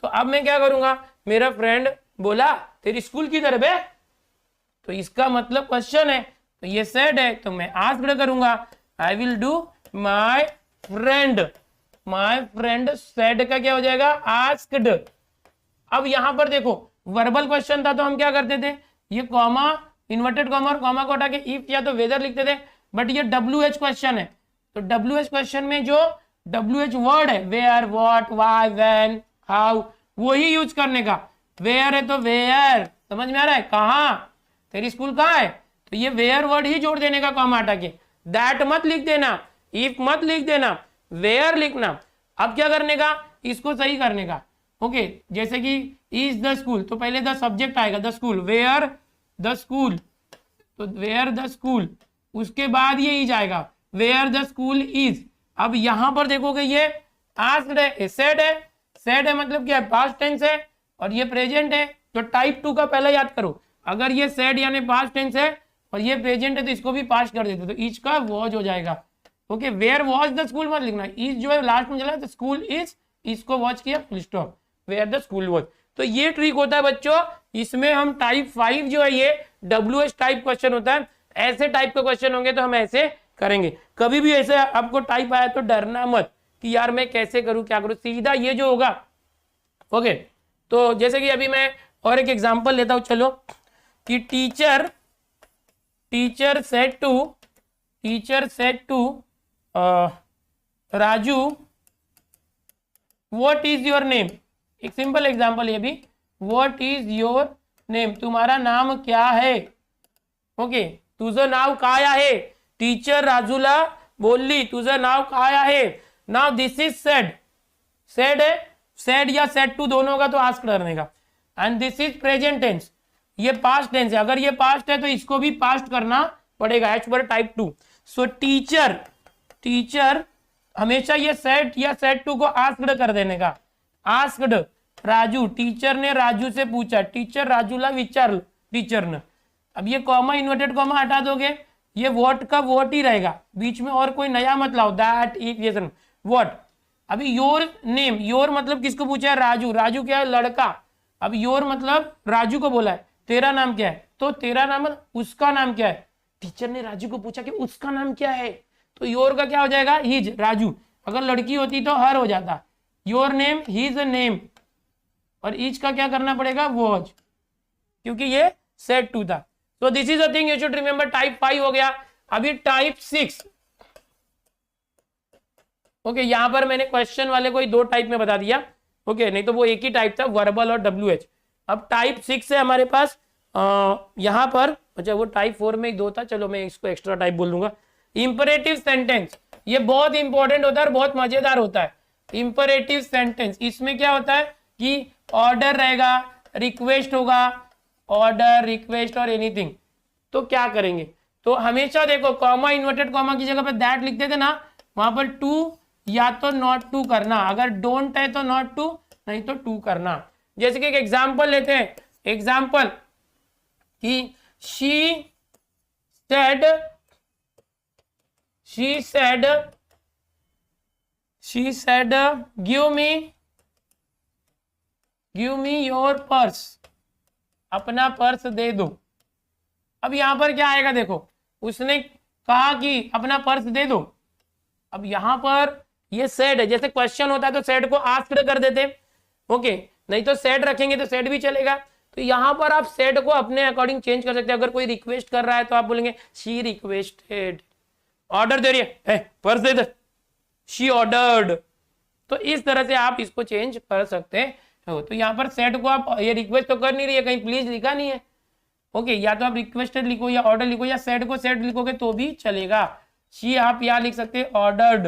तो अब मैं क्या करूंगा, मेरा फ्रेंड बोला तेरी स्कूल की तरफ है, तो इसका मतलब क्वेश्चन है, तो ये सेड है, तो मैं आस्क्ड करूंगा, I will do my friend, my friend said का क्या हो जाएगा, आस्क्ड। अब यहां पर देखो वर्बल क्वेश्चन था, तो हम क्या करते थे, ये कॉमा इन्वर्टेड कॉमा और कॉमा को हटा के इफ या तो वेदर लिखते थे, बट ये WH क्वेश्चन है, तो WH क्वेश्चन में जो WH वर्ड है, where, what, why, when, how, वही यूज करने का। वेयर है तो वेयर, समझ में आ रहा है, कहां, तेरी स्कूल कहां है, तो ये वेयर वर्ड ही जोड़ देने का, कॉमा हटा के। दैट मत लिख देना, इफ मत लिख देना, वेयर लिखना। अब क्या करने का, इसको सही करने का। ओके, जैसे कि इज द स्कूल, तो पहले द सब्जेक्ट आएगा, the school, where the school, तो वेयर द स्कूल, उसके बाद ये इज आएगा, वेयर द स्कूल इज। अब यहां पर देखोगे ये आस्क्ड है, सेड है, सेड है मतलब क्या है, पास्ट टेंस है, और ये प्रेजेंट है, तो टाइप 2 का पहले याद करो, अगर ये सेड यानी पास्ट टेंस है और ये प्रेजेंट है, तो इसको भी पास्ट कर देते, तो इज का वॉज हो जाएगा। Okay, where was the school मत लिखना, इज जो है लास्ट में चला, तो स्कूल इज, इसको वॉच किया, full stop, where the school was. तो ये ट्रिक होता है बच्चों, इसमें हम टाइप 5 जो है ये WH टाइप क्वेश्चन होता है, ऐसे टाइप के क्वेश्चन होंगे तो हम ऐसे करेंगे। कभी भी ऐसे आपको टाइप आया तो डरना मत कि यार मैं कैसे करूं, क्या करूं, सीधा ये जो होगा। ओके, तो जैसे कि अभी मैं और एक एग्जांपल लेता हूं, चलो, कि teacher said to Raju what is your name. एक सिंपल एग्जांपल ये भी, व्हाट इज योर नेम, तुम्हारा नाम क्या है। ओके, तुझं नाव काय आहे, टीचर राजूला बोलली तुझं नाव काय आहे। Now this is said, said है, सेड या सेड टू दोनों का तो आस्क करने का, and this is present tense, ये पास्ट टेंस है, अगर ये पास्ट है तो इसको भी पास्ट करना पड़ेगा, एज पर टाइप 2। सो टीचर हमेशा ये सेड या सेड टू को आस्क्ड कर देने का, आस्क्ड राजू, टीचर ने राजू से पूछा, टीचर राजूला विचारलं टीचरने। अब ये कॉमा इन्वर्टेड कॉमा हटा दोगे, ये व्हाट का व्हाट ही रहेगा, बीच में और कोई नया मत लाओ, दैट, इफ, ये सब व्हाट। अभी योर नेम, योर मतलब किसको पूछा है, राजू, राजू क्या है, लड़का। अब योर मतलब राजू को बोला है, तेरा नाम क्या है, तो तेरा नाम, उसका नाम क्या है, टीचर ने राजू को पूछा कि उसका नाम क्या है, तो योर का क्या हो जाएगा, हिज, राजू। अगर लड़की होती तो हर हो जाता, योर नेम, हिज नेम, और ईच का क्या करना पड़ेगा, वॉज, क्योंकि ये सेट टू था। तो this is a thing you should remember. Type 5 हो गया। अभी टाइप 6। ओके, यहां पर मैंने क्वेश्चन वाले को 2 टाइप में बता दिया। ओके, नहीं तो वो एक ही टाइप था, वर्बल और WH। अब टाइप 6 है हमारे पास यहां पर। अच्छा, वो टाइप 4 में 2 था, चलो मैं इसको एक्स्ट्रा टाइप बोल दूंगा। इंपरेटिव सेंटेंस, ये बहुत इंपॉर्टेंट होता है और बहुत मजेदार होता है। इंपरेटिव सेंटेंस, इसमें क्या होता है कि ऑर्डर रहेगा, रिक्वेस्ट होगा, ऑर्डर, रिक्वेस्ट और एनीथिंग। तो क्या करेंगे, तो हमेशा देखो कॉमा, इन्वर्टेड कॉमा की जगह पे दैट लिखते थे ना, वहां पर टू या तो नॉट टू करना, अगर डोंट है तो नॉट टू, नहीं तो टू करना। जैसे कि एक एग्जांपल लेते हैं, एग्जांपल कि she said give me your purse, अपना पर्स दे दो। अब यहां पर क्या आएगा, देखो उसने कहा कि अपना पर्स दे दो। अब यहां पर ये सेड है, जैसे क्वेश्चन होता है तो सेड को आस्क्ड कर देते। ओके, नहीं तो सेड रखेंगे तो सेड भी चलेगा। तो यहां पर आप सेड को अपने अकॉर्डिंग चेंज कर सकते हैं। अगर कोई रिक्वेस्ट कर रहा है तो आप बोलेंगे शी रिक्वेस्टेड, ऑर्डर दे रही है, purse they they, she ordered. तो इस तरह से आप इसको चेंज कर सकते हो। तो यहाँ पर सेट को आप, ये रिक्वेस्ट तो कर नहीं रही है, कहीं प्लीज लिखा नहीं है। ओके, या तो आप रिक्वेस्टेड लिखो या ऑर्डर लिखो, या सेट को सेट लिखोगे तो भी चलेगा। शी आप यहाँ लिख सकते हैं ऑर्डर्ड,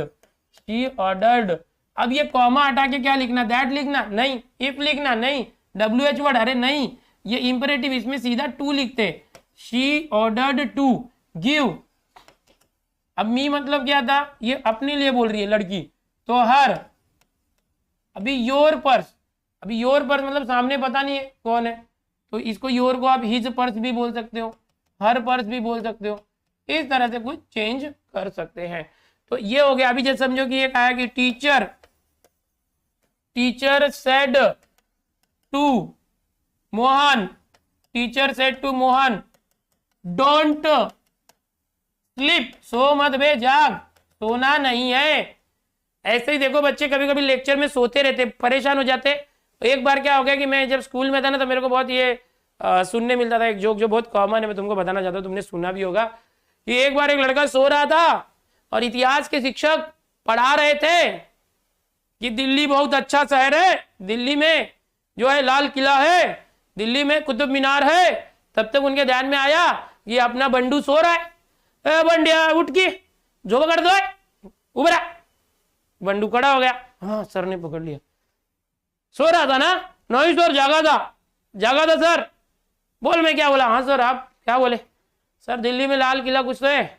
शी ऑर्डर्ड। अब ये कॉमा हटा के क्या लिखना, दैट लिखना नहीं, इफ लिखना नहीं, WH वर्ड, अरे नहीं, ये इंपरेटिव, इसमें सीधा टू लिखते, शी ऑर्डर्ड टू गिव। अब मी मतलब क्या था, ये अपने लिए बोल रही है लड़की, तो हर। अभी योर पर्स, अभी योर पर्स मतलब सामने पता नहीं है कौन है, तो इसको योर को आप हिज पर्स भी बोल सकते हो, हर पर्स भी बोल सकते हो। इस तरह से कुछ चेंज कर सकते हैं। तो ये हो गया। अभी जैसे समझो कि ये कहा कि teacher said to Mohan, teacher said to Mohan don't sleep, सो मत बे, जाग, सोना नहीं है। ऐसे ही देखो बच्चे कभी कभी लेक्चर में सोते रहते, परेशान हो जाते। एक बार क्या हो गया कि मैं जब स्कूल में था ना, तो मेरे को बहुत ये सुनने मिलता था एक जोक जो बहुत कॉमन है, मैं तुमको बताना चाहता हूँ, तुमने सुना भी होगा। कि एक बार एक लड़का सो रहा था और इतिहास के शिक्षक पढ़ा रहे थे कि दिल्ली बहुत अच्छा शहर है, दिल्ली में जो है लाल किला है, दिल्ली में कुतुब मीनार है। तब तक उनके ध्यान में आया ये अपना बंडू सो रहा है। बंडिया उठ के जो कर दो, उबरा। बंडू खड़ा हो गया, हाँ सर ने पकड़ लिया, सो रहा था ना, नहीं सर जागा था सर। बोल मैं क्या बोला, हाँ सर आप क्या बोले, सर दिल्ली में लाल किला कुछ तो है,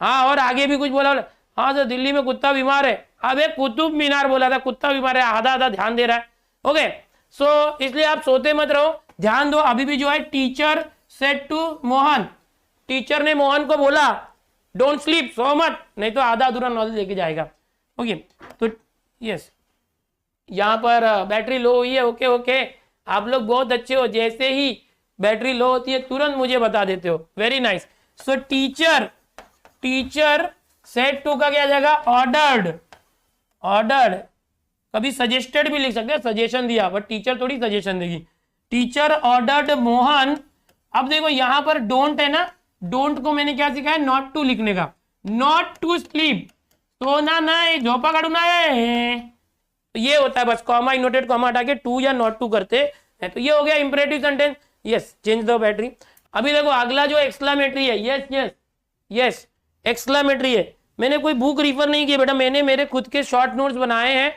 हाँ और आगे भी कुछ बोला, हाँ सर दिल्ली में कुत्ता बीमार है। अब एक कुतुब मीनार बोला था, कुत्ता बीमार है, आधा आधा ध्यान दे रहा है। ओके, सो इसलिए आप सोते मत रहो, ध्यान दो। अभी भी जो है teacher said to Mohan, teacher ने मोहन को बोला डोंट स्लीप, सो मत, नहीं तो आधा अधूरा नॉलेज लेके जाएगा। ओके, तो यस, यहाँ पर बैटरी लो हुई है। ओके ओके, आप लोग बहुत अच्छे हो, जैसे ही बैटरी लो होती है तुरंत मुझे बता देते हो, very nice. So teacher said to का क्या जाएगा, ऑर्डर्ड। कभी सजेस्टेड भी लिख सकते हैं, सजेशन दिया, बट टीचर थोड़ी सजेशन देगी। Teacher ordered Mohan. अब देखो यहां पर डोंट है ना, डोंट को मैंने क्या सिखाया, नॉट टू लिखने का, नॉट टू स्लीप, सोना नहीं, झोपा काटू ना है। तो ये होता है, बस कॉमा, इनवर्टेड कॉमा हटा के टू या नॉट टू करते हैं। तो ये हो गया imperative sentence. Yes, change the battery. अभी देखो अगला जो एक्सक्लेमेटरी है, यस एक्सक्लेमेटरी है। मैंने कोई बुक रिफर नहीं की बेटा, मैंने मेरे खुद के शॉर्ट नोट्स बनाए हैं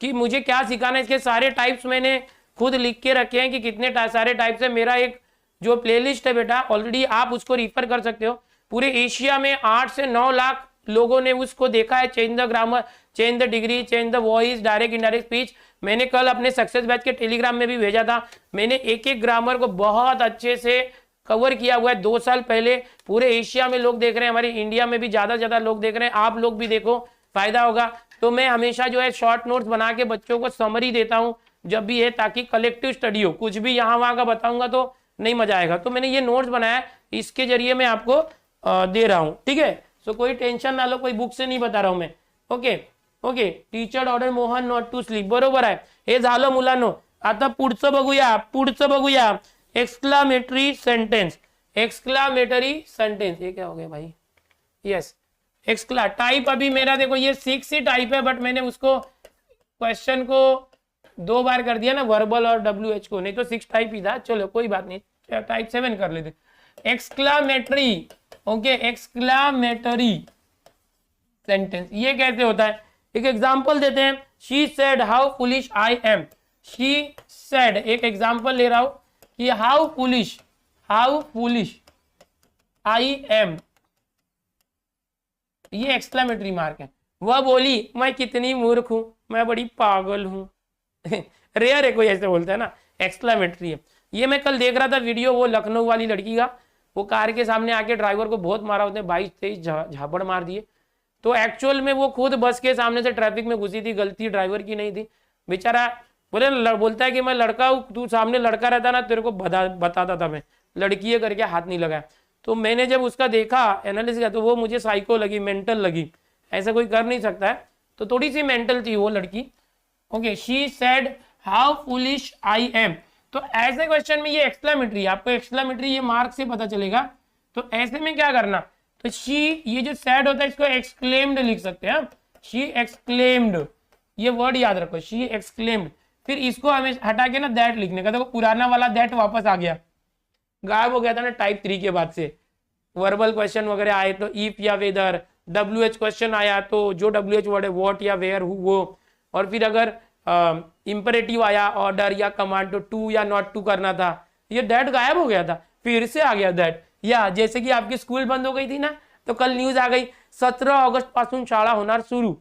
कि मुझे क्या सिखाना है। इसके सारे टाइप्स मैंने खुद लिख के रखे हैं कि कितने सारे टाइप्स है। मेरा एक जो प्लेलिस्ट है बेटा, ऑलरेडी आप उसको रिफर कर सकते हो। पूरे एशिया में 8 से 9 लाख लोगों ने उसको देखा है। Change the grammar, change the degree, change the voice, direct indirect speech. मैंने कल अपने सक्सेस बैच के टेलीग्राम में भी भेजा था। मैंने एक एक ग्रामर को बहुत अच्छे से कवर किया हुआ है। 2 साल पहले पूरे एशिया में लोग देख रहे हैं, हमारे इंडिया में भी ज्यादा से ज्यादा लोग देख रहे हैं। आप लोग भी देखो, फायदा होगा। तो मैं हमेशा जो है शॉर्ट नोट्स बना के बच्चों को समरी देता हूँ जब भी है, ताकि कलेक्टिव स्टडी हो। कुछ भी यहाँ वहां का बताऊंगा तो नहीं मजा आएगा। तो मैंने ये नोट्स बनाया, इसके जरिए मैं आपको दे रहा हूँ, ठीक है। सो कोई टेंशन ना लो, कोई बुक से नाही बता रहा हूं मैं. Okay okay. Teacher order Mohan not to sleep. बरोबर आहे. हे झालं मुलांनो. आता पुढचं बघूया. Exclamatory sentence. एक्सक्लामेटरी सेंटेंस ये क्या हो गया भाई. यस एक्सक्ला टाइप. अभी मेरा देखो ये 6 ही टाइप है, बट मैंने उसको क्वेश्चन को 2 बार कर दिया ना, वर्बल और WH को, नहीं तो 6 टाइप ही था. चलो कोई बात नहीं, टाइप 7 कर लेते. एक्सक्लामेटरी. ओके एक्सक्लामेटरी सेंटेंस ये कैसे होता है, एक एग्जांपल देते हैं. She said how foolish I am. She said, एक एग्जांपल ले रहा हूं कि हाउ फुलिश आई एम, ये एक्सक्लामेटरी मार्क है. वह बोली मैं कितनी मूर्ख हूं, मैं बड़ी पागल हूं. रेयर है कोई ऐसे बोलता है ना. एक्सक्लामेटरी है. ये मैं कल देख रहा था वीडियो, वो लखनऊ वाली लड़की का, वो कार के सामने आके ड्राइवर को बहुत मारा, उसने 22-23 झापड़ मार दिए. तो एक्चुअल में वो खुद बस के सामने से ट्रैफिक में घुसी थी, गलती ड्राइवर की नहीं थी. बेचारा बोलता है कि मैं लड़का हूं, तू सामने लड़का रहता ना तेरे को बताता था मैं, लड़की है करके हाथ नहीं लगाया. तो मैंने जब उसका देखा एनालिसिस किया तो वो मुझे साइको लगी, मेंटल लगी. ऐसा कोई कर नहीं सकता है, तो थोड़ी सी मेंटल थी वो लड़की. Okay she said how foolish I am. तो ऐसे क्वेश्चन में ये एक्सक्लामेटरी, आपको एक्सक्लामेटरी ये मार्क से पता चलेगा. तो ऐसे में क्या करना, तो शी, ये जो सैड होता है इसको एक्सक्लेम्ड लिख सकते हैं. शी एक्सक्लेम्ड, ये वर्ड याद रखो, शी एक्सक्लेम्ड. फिर इसको हमें हटा के ना दैट लिखने का. देखो पुराना वाला दैट वापस आ गया, गायब हो गया था ना टाइप 3 के बाद से. वर्बल क्वेश्चन वगैरह आए तो इफ या वेदर, WH क्वेश्चन आया तो जो WH वर्ड है व्हाट या वेयर हु वो, और फिर अगर इंपरेटिव आया ऑर्डर या कमांड तो टू या नॉट टू करना था, ये दैट गायब हो गया था, फिर से आ गया दैट. या जैसे कि आपकी स्कूल बंद हो गई थी ना, तो कल न्यूज आ गई 17 ऑगस्ट पासून शाळा होणार सुरू,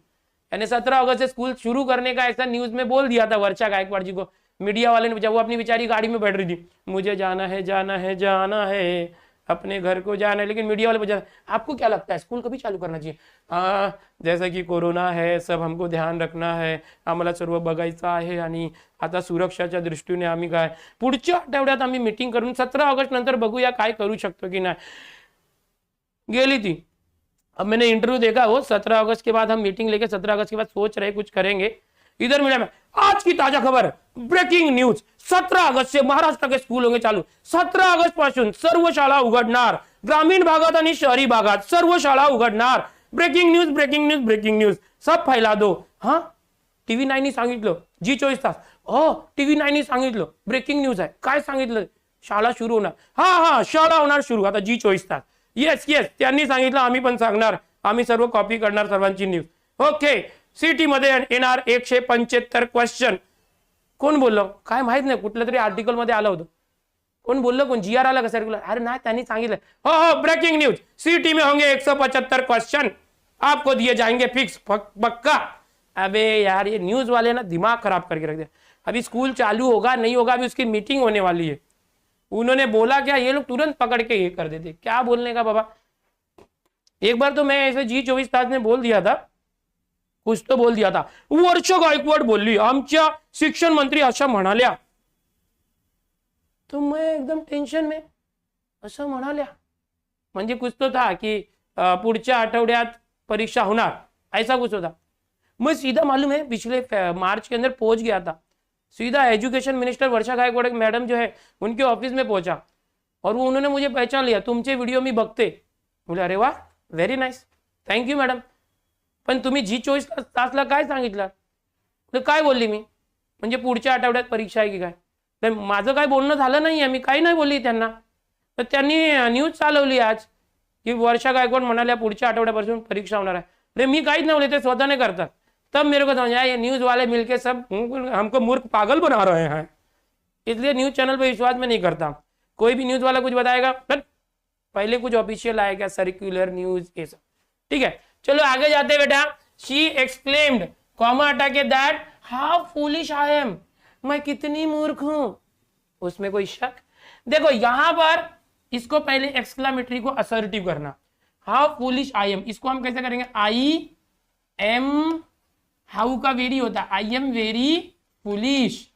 यानी 17 अगस्त से स्कूल शुरू करने का ऐसा न्यूज में बोल दिया था वर्षा गायकवाड़ जी को. मीडिया वाले ने, जब वो अपनी बेचारी गाड़ी में बैठ रही थी, मुझे जाना है अपने घर को जाना है, लेकिन मीडिया वाले बजा. आपको क्या लगता है स्कूल कभी चालू करना चाहिए? जैसा की कोरोना है, सब हमको ध्यान रखना है, आम्हाला सर्व बघायचं आहे आणि आता सुरक्षाच्या दृष्टीने आम्ही काय पुढच्या आठवड्यात आम्ही मीटिंग करून 17 ऑगस्ट नंतर बघूया काय करू शकतो की नाही. गेली थी. अब मैंने इंटरव्यू देखा, वो 17 अगस्त के बाद हम मीटिंग लेके 17 अगस्त के बाद सोच रहे कुछ करेंगे. इधर मीडिया में आज की ताजा खबर, ब्रेकिंग न्यूज, 17 अगस्त से महाराष्ट्र के स्कूल होंगे चालू. 17 अगस्त पासून सर्व शाळा उघडणार, ग्रामीण भागात आणि शहरी भागात सर्व शाळा उघडणार. ब्रेकिंग न्यूज सब फैला दो. हाँ TV 9 सांगितलं, G24 तास. TV 9 सांगितलं ब्रेकिंग न्यूज आहे. काय सांगितलं? शाळा सुरू होणार. हा शाळा होणार सुरू आता G24 तास. येस त्यांनी सांगितलं, आम्ही पण सांगणार, आम्ही सर्व कॉपी करणार सर्वांची न्यूज. ओके सिटी मध्ये येणार 175 क्वेश्चन. कोण बोललं काय माहित नाही, कुठल्या तरी आर्टिकल मध्ये आलं होतं. कोण बोललं, कोण GR आला का सर्क्युलर? अरे नाही, त्यांनी सांगितलं. हो ब्रेकिंग न्यूज, सिटी में होंगे 175 क्वेश्चन, आपको दिए जाएंगे फिक्स पक्का. अबे यार ये न्यूज वाले ना दिमाग खराब करके रख दिया. अभी स्कूल चालू होगा नहीं होगा, अभी उसकी मीटिंग होने वाली है. उन्होंने बोला क्या, ये लोग तुरंत पकड़ के ये कर देते. क्या बोलने का बाबा. एक बार तो मैं ऐसे G24 तास ने बोल दिया था, कुछ तो बोल दिया था, वर्षा गायकवाड बोलली आमच्या शिक्षण मंत्री अशा म्हणाल्या. तो मैं एकदम टेंशन में, असं म्हणाल्या म्हणजे कुछ तो था कि पुढच्या आठवड्यात परीक्षा होणार, ऐसा कुछ होता. मैं सीधा मालूम है पिछले मार्च के अंदर पहुंच गया था, सीधा एजुकेशन मिनिस्टर वर्षा गायकवाड मैडम जो है उनके ऑफिस में पहुंचा, और वो उन्होंने मुझे पहचान लिया, तुमचे व्हिडिओ मी बघते. बोले अरे वाह व्हेरी नाईस, थँक्यू मॅडम. पण तुम्ही G24 तासला काय सांगितलं? तर काय बोलली मी, म्हणजे पुढच्या आठवड्यात परीक्षा आहे की काय? तर माझं काय बोलणं झालं नाही आहे, मी काही नाही बोलली त्यांना. तर त्यांनी न्यूज चालवली आज की वर्षा गायकवाड म्हणाल्या पुढच्या आठवड्यापासून परीक्षा होणार आहे. अरे मी काहीच नाही बोलले, ते स्वतःने करतात. तब मेरे को समझा ये न्यूज वाले मिलके सब हमको मूर्ख पागल बना रहे हैं, इसलिए न्यूज चैनल पे विश्वास में नहीं करता. कोई भी न्यूज वाला कुछ बताएगा पहले कुछ ऑफिशियल आएगा, सर्कुलर न्यूज ये सब. ठीक है चलो आगे जाते बेटा. शी एक्सक्लेम्ड, कॉमा हटा के that how foolish I am, मैं कितनी मूर्ख हूं. उसमें कोई शक? देखो यहां पर इसको पहले एक्सक्लामेटरी को असर्टिव करना. हाउ फूलिश आई एम, इसको हम कैसे करेंगे? आई एम, हाउ का वेरी होता है, I am very foolish.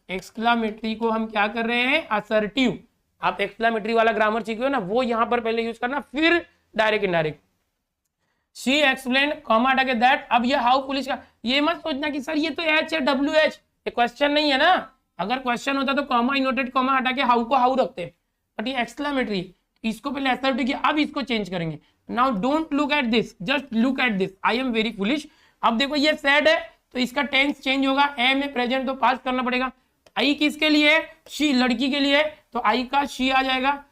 Exclamatory को हम क्या कर रहे हैं? असर्टिव. आप एक्सक्लामेटरी वाला ग्रामर सीखे हो ना, वो यहां पर पहले यूज करना, फिर direct indirect. She explain comma हटा के दैट। अब ये हाउ पुलिस का, ये मत सोचना कि सर ये तो एच है डब्ल्यू एच, ये क्वेश्चन नहीं है ना। अगर क्वेश्चन होता तो कॉमा इनवर्टेड कॉमा हटा के हाउ को हाउ रखते, बट ये एक्सक्लेमेटरी, इसको पहले असर्टिव किया, अब इसको चेंज करेंगे। Now don't look at this, just look at this, I am very foolish. अब देखो ये सैड है तो इसका टेंस चेंज होगा, एम में प्रेजेंट तो पास्ट करना पड़ेगा। आई किसके लिए है, शी लड़की के लिए, तो आई का शी आ जाएगा,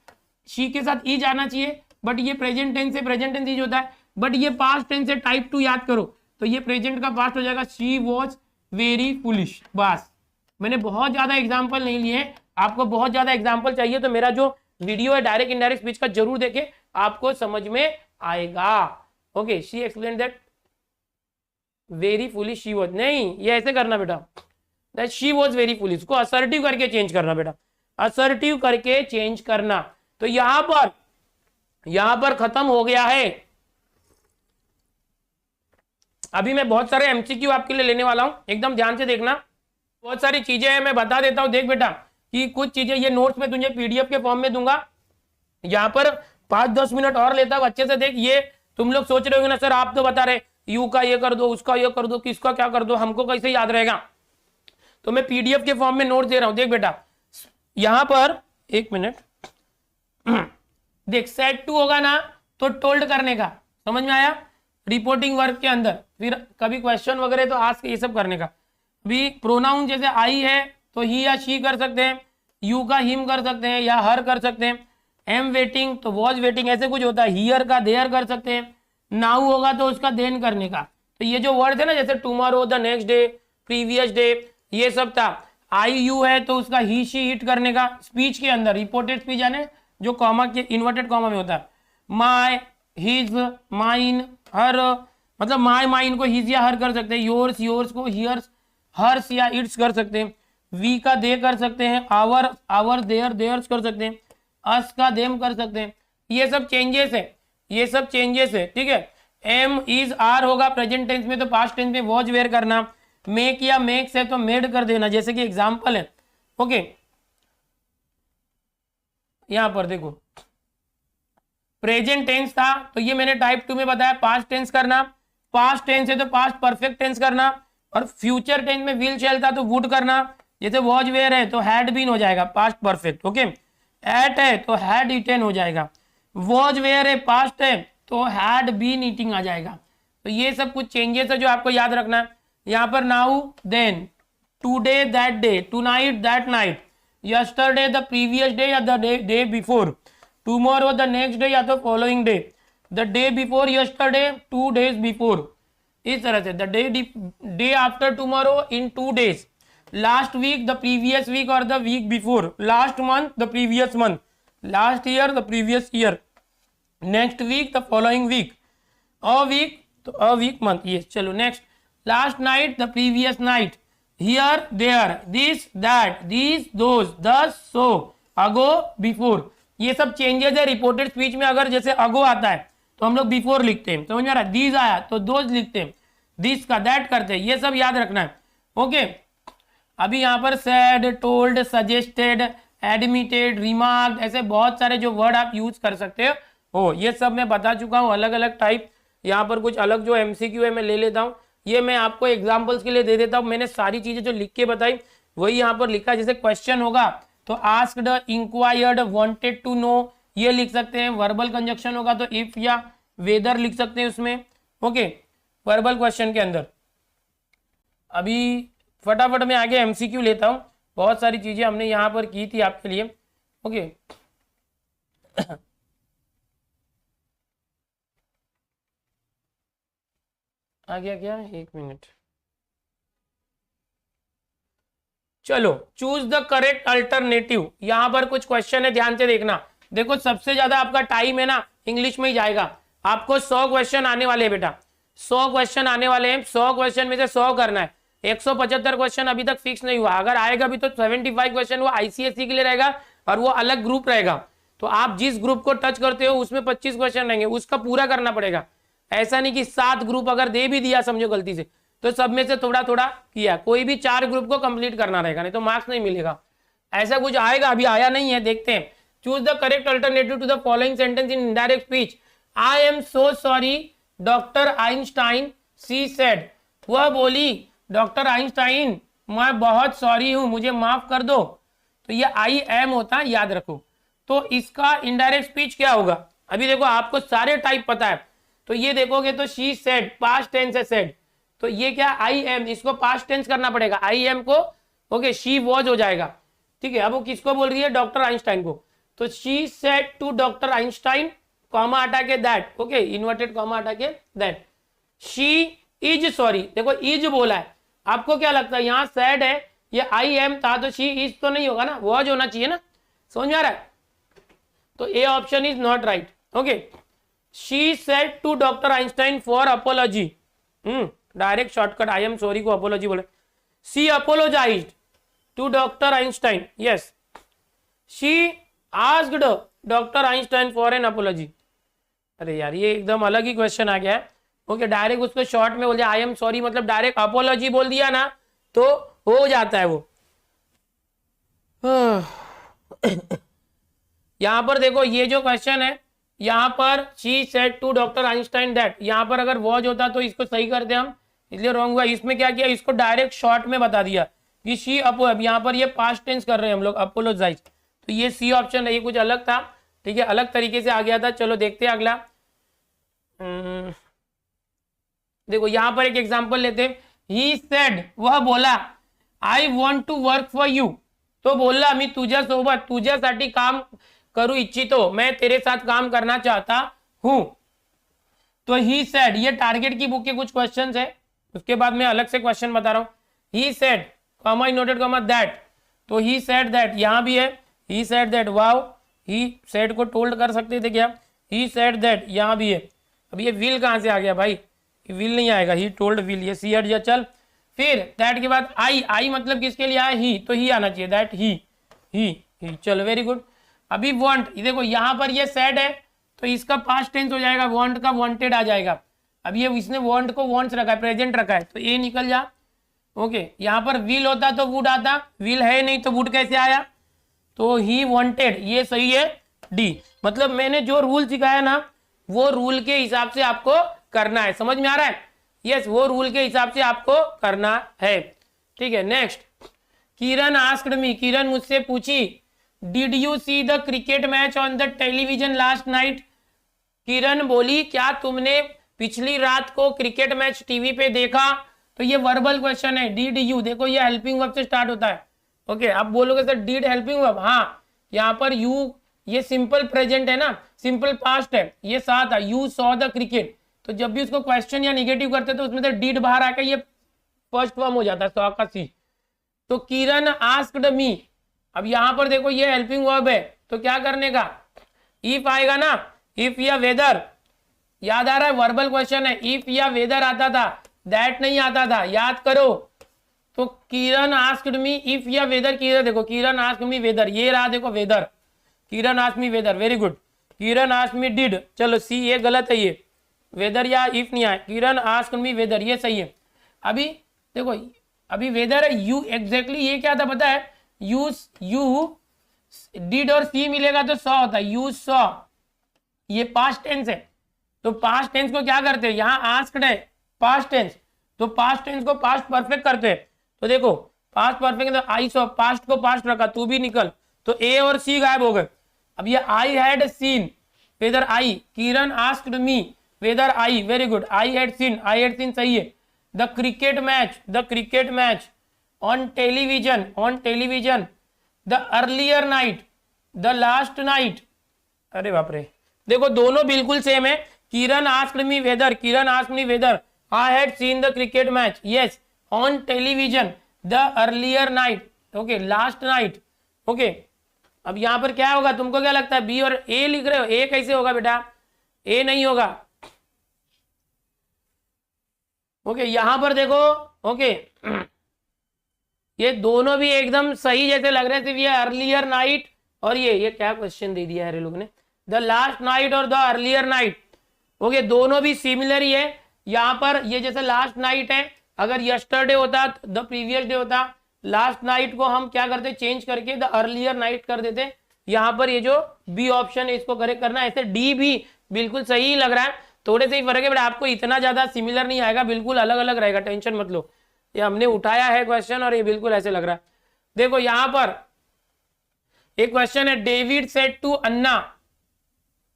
शी के साथ ई जाना चाहिए, बट ये प्रेजेंट टेंस से प्रेजेंट टेंस ईज होता है, बट ये पास्ट टेंस से टाइप 2 याद करो तो ये प्रेजेंट का पास्ट हो जाएगा, शी वॉज वेरी फुलिश। बस मैंने बहुत ज्यादा एग्जाम्पल नहीं लिए, आपको बहुत ज्यादा एग्जाम्पल चाहिए तो मेरा जो वीडियो है डायरेक्ट इनडायरेक्ट स्पीच का जरूर देखें, आपको समझ में आएगा। Okay, she explain that very foolish she was, नहीं ये ऐसे करना बेटा, that she was very foolish को असर्टिव करके चेंज करना बेटा, असर्टिव करके चेंज करना। तो यहां पर खत्म हो गया है। अभी मैं बहुत सारे एमसीक्यू आपके लिए लेने वाला हूं, एकदम ध्यान से देखना, बहुत सारी चीजें हैं मैं बता देता हूं। देख बेटा कि कुछ चीजें ये नोट्स में तुझे पीडीएफ के फॉर्म में दूंगा, यहाँ पर 5-10 मिनट और लेता हूं, अच्छे से देख। ये तुम लोग सोच रहे होंगे ना सर आप तो बता रहे यू का ये कर दो, उसका ये कर दो, किसका क्या कर दो, हमको कैसे याद रहेगा, तो मैं पीडीएफ के फॉर्म में नोट दे रहा हूं। देख बेटा यहां पर एक मिनट देख, सेट टू होगा ना तो टोल्ड करने का, समझ में आया, रिपोर्टिंग वर्क के अंदर, फिर कभी क्वेश्चन वगैरह तो आस्क ये सब करने का। अभी प्रोनाउन जैसे आई है तो ही या शी कर सकते हैं, यू का हिम कर सकते हैं या हर कर सकते हैं, एम वेटिंग तो वॉज वेटिंग ऐसे कुछ होता है, हियर का देयर कर सकते हैं, नाउ होगा तो उसका देन करने का। तो ये जो वर्ड है ना जैसे tomorrow, the next day, previous day, ये सब था। आई यू है तो उसका ही शी इट करने का, स्पीच के अंदर रिपोर्टेड स्पीच यानी जो कॉमा के इन्वर्टेड कॉमा में होता है, माय, हिज, माइन, हर, मतलब माय माइन को हिज या हर कर सकते हैं, योर्स योर्स को हियर्स हर्स या इट्स कर सकते हैं, वी का दे कर सकते हैं, आवर आवर देयर देयर्स कर सकते हैं, अस का देम कर सकते हैं। ये सब चेंजेस है, ये सब चेंजेस है, ठीक है। एम इज आर होगा प्रेजेंट टेंस में तो पास्ट टेंस में वॉज वेयर करना, मेक या मेक्स है तो मेड कर देना, जैसे कि एग्जाम्पल है। ओके यहां पर देखो प्रेजेंट टेंस था तो ये मैंने टाइप 2 में बताया पास्ट टेंस करना, पास्ट टेंस है तो पास्ट परफेक्ट टेंस करना, और फ्यूचर टेंस में विल शैल था तो वुड करना, जैसे वॉज वेयर है तो हैड बीन हो जाएगा पास्ट परफेक्ट। ओके एट है तो हैड ईटन हो जाएगा, वॉज वेयर है पास्ट है तो हैड बीन ईटिंग आ जाएगा। तो ये सब कुछ चेंजेस है जो आपको याद रखना है। यहाँ पर now then, today that day, tonight that night, yesterday the previous day या the day before, tomorrow the next day या तो following day, the day before yesterday 2 days before, इस तरह से the day after tomorrow in 2 days, last week the previous week और the week before, last month the previous month, last year the previous year, next week the following week, a week तो a week month. ये चलो next, last night the previous night, here there, this that, this those, thus so, ago before. ये सब changes है reported speech में। अगर जैसे अगो आता है तो हम लोग बिफोर लिखते हैं, समझ में आ रहा है, दिस आया तो दोज लिखते हैं, दिस का दैट करते हैं, ये सब याद रखना है। ओके अभी यहाँ पर sad, told, suggested, admitted, remarked, ऐसे बहुत सारे जो वर्ड आप यूज कर सकते हो, ये सब मैं बता चुका हूँ, अलग अलग टाइप। यहाँ पर कुछ अलग जो एमसीक्यू है मैं ले लेता हूँ, ये मैं आपको एग्जाम्पल्स के लिए दे देता हूँ। मैंने सारी चीजें जो लिख के बताई वही यहाँ पर लिखा। जैसे क्वेश्चन होगा तो asked, inquired, wanted to know, ये लिख सकते हैं। वर्बल कंजक्शन होगा तो इफ या वेदर लिख सकते हैं उसमें। ओके वर्बल क्वेश्चन के अंदर अभी फटाफट मैं आगे एमसीक्यू लेता हूँ, बहुत सारी चीजें हमने यहाँ पर की थी आपके लिए। ओके आ गया क्या, एक मिनट, चलो चूज द करेक्ट अल्टरनेटिव। यहां पर कुछ क्वेश्चन है, ध्यान से देखना। देखो सबसे ज्यादा आपका टाइम है ना इंग्लिश में ही जाएगा, आपको 100 क्वेश्चन आने वाले हैं बेटा, 100 क्वेश्चन आने वाले हैं। 100 क्वेश्चन में से 100 करना है, 175 क्वेश्चन अभी तक फिक्स नहीं हुआ, अगर आएगा भी तो 75 क्वेश्चन वो आईसीएसई के लिए रहेगा और वो अलग ग्रुप रहेगा। तो आप जिस ग्रुप को टच करते हो उसमें 25 क्वेश्चन रहेंगे, उसका पूरा करना पड़ेगा। ऐसा नहीं कि 7 ग्रुप अगर दे भी दिया समझो गलती से तो सब में से थोड़ा थोड़ा किया, कोई भी 4 ग्रुप को कंप्लीट करना रहेगा, नहीं तो मार्क्स नहीं मिलेगा। ऐसा कुछ आएगा, अभी आया नहीं है, देखते हैं। Choose the correct alternative to the following sentence in indirect speech. I am so sorry doctor Einstein she said, वह बोली डॉक्टर आइंस्टाइन मैं बहुत सॉरी हूं, मुझे माफ कर दो। तो ये आई एम होता है, याद रखो। तो इसका इनडायरेक्ट स्पीच क्या होगा? अभी देखो आपको सारे टाइप पता है, तो ये देखोगे तो शी सेड पास्ट टेंस है सेड, तो ये क्या आई एम, इसको पास्ट टेंस करना पड़ेगा, आई एम को ओके शी वॉज हो जाएगा, ठीक है। अब वो किसको बोल रही है? डॉक्टर आइंस्टाइन को। तो she said to doctor Einstein, comma हटा के दैट, ओके इन्वर्टेड कॉमा हटा के दैट, शी इज सॉरी। देखो इज बोला है, आपको क्या लगता है यहाँ सैड है, ये आई एम था तो शी इज तो नहीं होगा ना, वॉज होना चाहिए ना, समझ में आ रहा है? तो A option is not right, okay. She said to doctor Einstein for apology, direct shortcut I am sorry को अपोलॉजी बोले। She apologised to doctor Einstein, yes. She asked doctor Einstein for an apology. अरे यार ये एकदम अलग ही question आ गया है, okay direct उसको शॉर्ट में बोल दिया आई एम सॉरी, मतलब डायरेक्ट अपोलॉजी बोल दिया ना तो हो जाता है वो। यहां पर देखो ये जो क्वेश्चन है, यहां पर she said to doctor Einstein that, यहां पर अगर वॉज होता तो इसको सही करते हम, इसलिए रॉन्ग हुआ। इसमें क्या किया, इसको डायरेक्ट शॉर्ट में बता दिया कि शी अपो, अब यहाँ पर ये पास्ट टेंस कर रहे हैं हम लोग, अपोलोजाइज, तो ये सी ऑप्शन है, ये कुछ अलग था, ठीक है, अलग तरीके से आ गया था। चलो देखते हैं अगला। देखो यहाँ पर एक एग्जांपल लेते हैं, ही सेड वह बोला I want to work for you, तो बोलला मी तुझ्या सोबत तुझ्यासाठी काम करू इच्छितो, मैं तेरे साथ काम करना चाहता हूं। तो ही सेड, ये टारगेट की बुक के कुछ क्वेश्चंस है, उसके बाद मैं अलग से क्वेश्चन बता रहा हूं। He said comma noted comma that, तो ही सेड दैट यहां भी है, he said that, wow he said को टोल्ड कर सकते थे क्या, ही सेड दैट यहां भी है। अब ये विल कहां से आ गया भाई, विल नहीं आएगा, ही टोल्ड विल, ये सी हट गया। चल फिर दैट के बाद आई, आई मतलब किसके लिए आया, ही, तो ही आना चाहिए, दैट ही। चलो वेरी गुड। अभी वांट, देखो यहाँ पर ये सैड है तो इसका पास्ट टेंस हो जाएगा, वांट का वांटेड आ जाएगा। अब ये इसने वांट को वांट्स रखा है, प्रेजेंट रखा है, तो ये निकल जा, ओके। यहाँ पर विल होता तो वुड आता, विल है नहीं तो वुड कैसे आया, तो ही वांटेड, ये सही है डी। मतलब मैंने जो रूल सिखाया ना वो रूल के हिसाब से आपको करना है, समझ में आ रहा है? यस, वो रूल के हिसाब से आपको करना है, ठीक है। नेक्स्ट, किरण आस्क्ड मी, किरण मुझसे पूछी, did you see the cricket match on the television last night. Kiran बोली क्या तुमने पिछली रात को क्रिकेट मैच टीवी पे देखा, तो ये वर्बल क्वेश्चन है, डिड यू, देखो ये हेल्पिंग वर्ब से स्टार्ट होता है, ओके। आप बोलोगे सर डिड हेल्पिंग वर्ब, हाँ यहाँ पर यू, ये सिंपल प्रेजेंट है ना, सिंपल पास्ट है, ये साथ है, यू सॉ द क्रिकेट, तो जब भी उसको क्वेश्चन या निगेटिव करते तो उसमें से डिड बाहर आकर ये फर्स्ट फॉर्म हो जाता है, सॉ का सी। तो किरण आस्क्ड मी, अब यहां पर देखो ये हेल्पिंग वर्ब है, तो क्या करने का, इफ आएगा ना, इफ या वेदर, याद आ रहा है वर्बल क्वेश्चन है, इफ या वेदर आता था, दैट नहीं आता था, याद करो। तो किरण आस्क्ड मी इफ या वेदर, किरण देखो किरण आस्क्ड मी वेदर, ये रहा देखो whether, Kiran asked me whether, very good. Kiran asked me did, चलो सी ये गलत है, ये वेदर या इफ नहीं आए, किरण आस्क्ड मी वेदर ये सही है। अभी देखो अभी वेदर है, यू एग्जैक्टली ये क्या था पता है, यू डिड और सी मिलेगा तो सॉ होता है, यू सॉ, ये पास्ट टेंस है, तो पास्ट टेंस को क्या करते हैं, यहाँ आस्क्ड है पास्ट टेंस, तो पास्ट टेंस को पास्ट परफेक्ट करते हैं। तो देखो पास्ट परफेक्ट तो आई सॉ, पास्ट को पास्ट रखा, तू भी निकल, तो ए और सी गायब हो गए। अब ये I had seen whether I, Kiran asked me whether I, very good, I had seen सही है। The cricket match on television, the earlier night, the last night, अरे बाप रे, देखो दोनों बिल्कुल सेम है, Kiran asked me whether, I had seen the cricket match, yes, on television, the earlier night, okay, last night, okay. अब यहां पर क्या होगा, तुमको क्या लगता है, बी और ए लिख रहे हो, ए कैसे होगा बेटा, ए नहीं होगा, ओके। यहां पर देखो, ओके ये दोनों भी एकदम सही जैसे लग रहे हैं, सिर्फ ये अर्लियर नाइट और ये क्या क्वेश्चन दे दिया है लोग ने, द लास्ट नाइट और द अर्लियर नाइट, ओके, दोनों भी सिमिलर ही है। यहाँ पर ये जैसे लास्ट नाइट है, अगर यस्टरडे होता द प्रीवियस डे होता, लास्ट नाइट को हम क्या करते चेंज करके द अर्लियर नाइट कर देते। यहाँ पर ये जो बी ऑप्शन है इसको करेक्ट करना है, ऐसे डी भी बिल्कुल सही लग रहा है, थोड़े से ही फर्क है, बट आपको इतना ज्यादा सिमिलर नहीं आएगा, बिल्कुल अलग अलग रहेगा, टेंशन मत लो। ये हमने उठाया है क्वेश्चन और ये बिल्कुल ऐसे लग रहा है। देखो यहां पर एक क्वेश्चन है, David said to Anna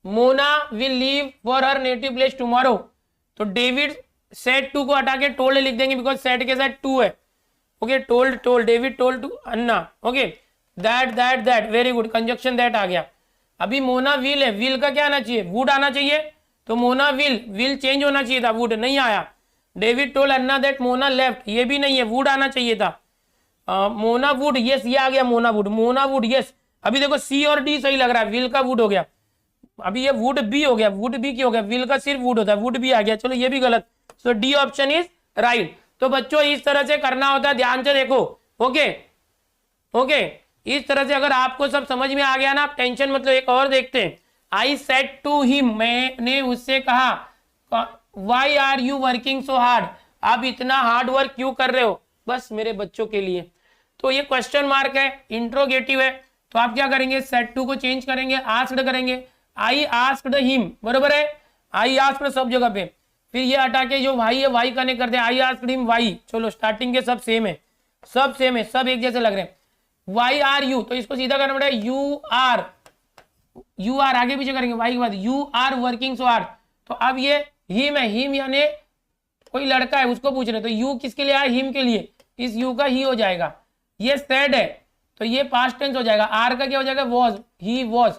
Mona will leave for her native place tomorrow. तो डेविड सेड टू को हटा के टोल्ड लिख देंगे, बिकॉज सेड के साथ टू है। Okay, told told, David told to Anna. Okay, that very good, conjunction that आ गया। अभी मोना विल है, विल का क्या आना चाहिए, वुड आना चाहिए, तो मोना विल चेंज होना चाहिए था, वुड नहीं आया। David told Anna that Mona left, ये भी नहीं है, वुड आना चाहिए था। मोना वुड, यस ये आ गया, मोना वुड यस। अभी देखो सी और डी सही लग रहा है, विल का वुड हो गया। अभी ये वुड बी हो गया, वुड बी क्यों हो गया, विल का सिर्फ वुड होता है, वुड बी आ गया, चलो ये भी गलत। सो डी ऑप्शन इज राइट। तो बच्चों इस तरह से करना होता है, ध्यान से देखो। ओके ओके, इस तरह से अगर आपको सब समझ में आ गया ना, आप टेंशन मतलब। एक और देखते हैं, आई सेड टू हिम, मैंने उससे कहा, why are you working so hard, आप इतना हार्ड वर्क क्यों कर रहे हो, बस मेरे बच्चों के लिए। तो ये क्वेश्चन मार्क है, इंट्रोगेटिव है, तो आप क्या करेंगे, सेड टू को चेंज करेंगे, आस्क्ड करेंगे, आई आस्क्ड हिम, बरोबर है, आई आस्क्ड सब जगह पे। फिर ये हटा के जो वाई है वाई कनेक्ट करते हैं, आई आस्क्ड हिम वाई। चलो स्टार्टिंग के सब सेम है, सब सेम है, सब एक जैसे लग रहे हैं। वाई आर यू, तो इसको सीधा करना पड़ेगा, यू आर आगे पीछे करेंगे, वाई के बाद you are working so hard. तो अब ये हिम है, हिम यानी कोई लड़का है उसको पूछ रहे, तो यू किसके लिए आया, हिम के लिए, इस यू का ही हो जाएगा। ये सेड है तो ये पास्ट टेंस हो जाएगा, आर का क्या हो जाएगा, वॉज, ही वॉज,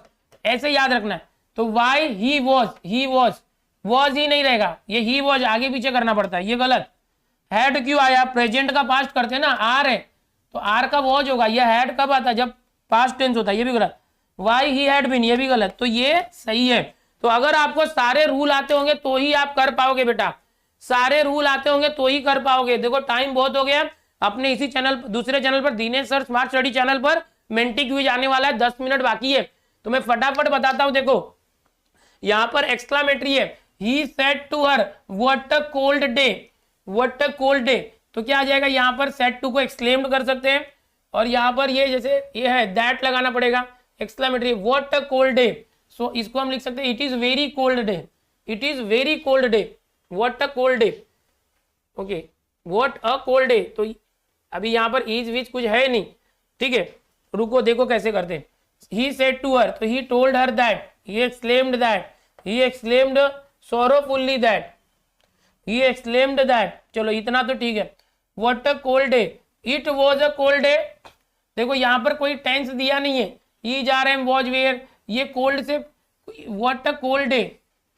ऐसे याद रखना है। तो वाई ही वॉज ही नहीं रहेगा, ये ही वॉज आगे पीछे करना पड़ता है, ये गलत। हैड क्यों आया, प्रेजेंट का पास्ट करते हैं ना, आर है तो आर का वॉज होगा, ये हैड कब आता है, जब पास्ट टेंस होता है, ये भी गलत। वाई ही हैड बीन, ये भी गलत, तो ये सही है। तो अगर आपको सारे रूल आते होंगे तो ही आप कर पाओगे बेटा, सारे रूल आते होंगे तो ही कर पाओगे। देखो टाइम बहुत हो गया, अपने इसी चैनल, दूसरे चैनल पर, Dinesh sir smart study channel पर मेंटी क्विज आने वाला है, 10 मिनट बाकी है, तो मैं फटाफट बताता हूं। देखो यहां पर एक्सक्लामेटरी है, he said to her what a cold day, what a cold day, तो क्या आ जाएगा, यहां पर सेड टू को एक्सक्लेम्ड कर सकते हैं, और यहां पर ये जैसे ये है दैट लगाना पड़ेगा, exclamatory what a cold day. So इसको हम लिख सकते हैं, it is very cold day, it is very cold day, what a cold day. Okay, what a cold day, तो अभी यहां पर इज विच कुछ है नहीं, ठीक है, रुको देखो कैसे करते हैं। ही सेड टू हर, तो he told her that, he exclaimed that, he exclaimed sorrowfully that, he exclaimed that, चलो इतना तो ठीक है। what a cold day, it was a cold day, देखो यहां पर कोई टेंस दिया नहीं है, he जा रहे हैं was where, ये cold से what a cold day,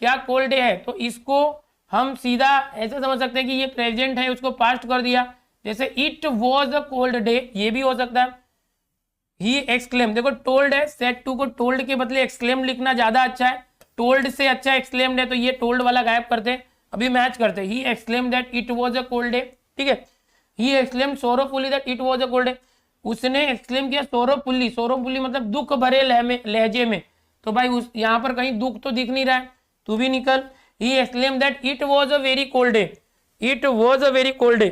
क्या cold day है, तो इसको हम सीधा ऐसे समझ सकते हैं कि ये प्रेजेंट है, उसको पास्ट कर दिया, जैसे it was a cold day, ये भी हो सकता है। he exclaimed, देखो टोल्ड है, सेड टू को टोल्ड के बदले एक्सक्लेम लिखना ज्यादा अच्छा है, टोल्ड से अच्छा एक्सक्लेम्ड है, तो ये टोल्ड वाला गायब करते हैं, अभी मैच करते हैं। He exclaimed that it was a cold day, ठीक है, he exclaimed sorrowfully that it was a cold day, उसने एक्सक्लेम किया सोरोफुली, सोरोफुली मतलब दुख भरे लहजे में, तो भाई उस यहाँ पर कहीं दुख तो दिख नहीं रहा है, तू भी निकल। ही exclaimed that it was a very cold day, it was a very cold day.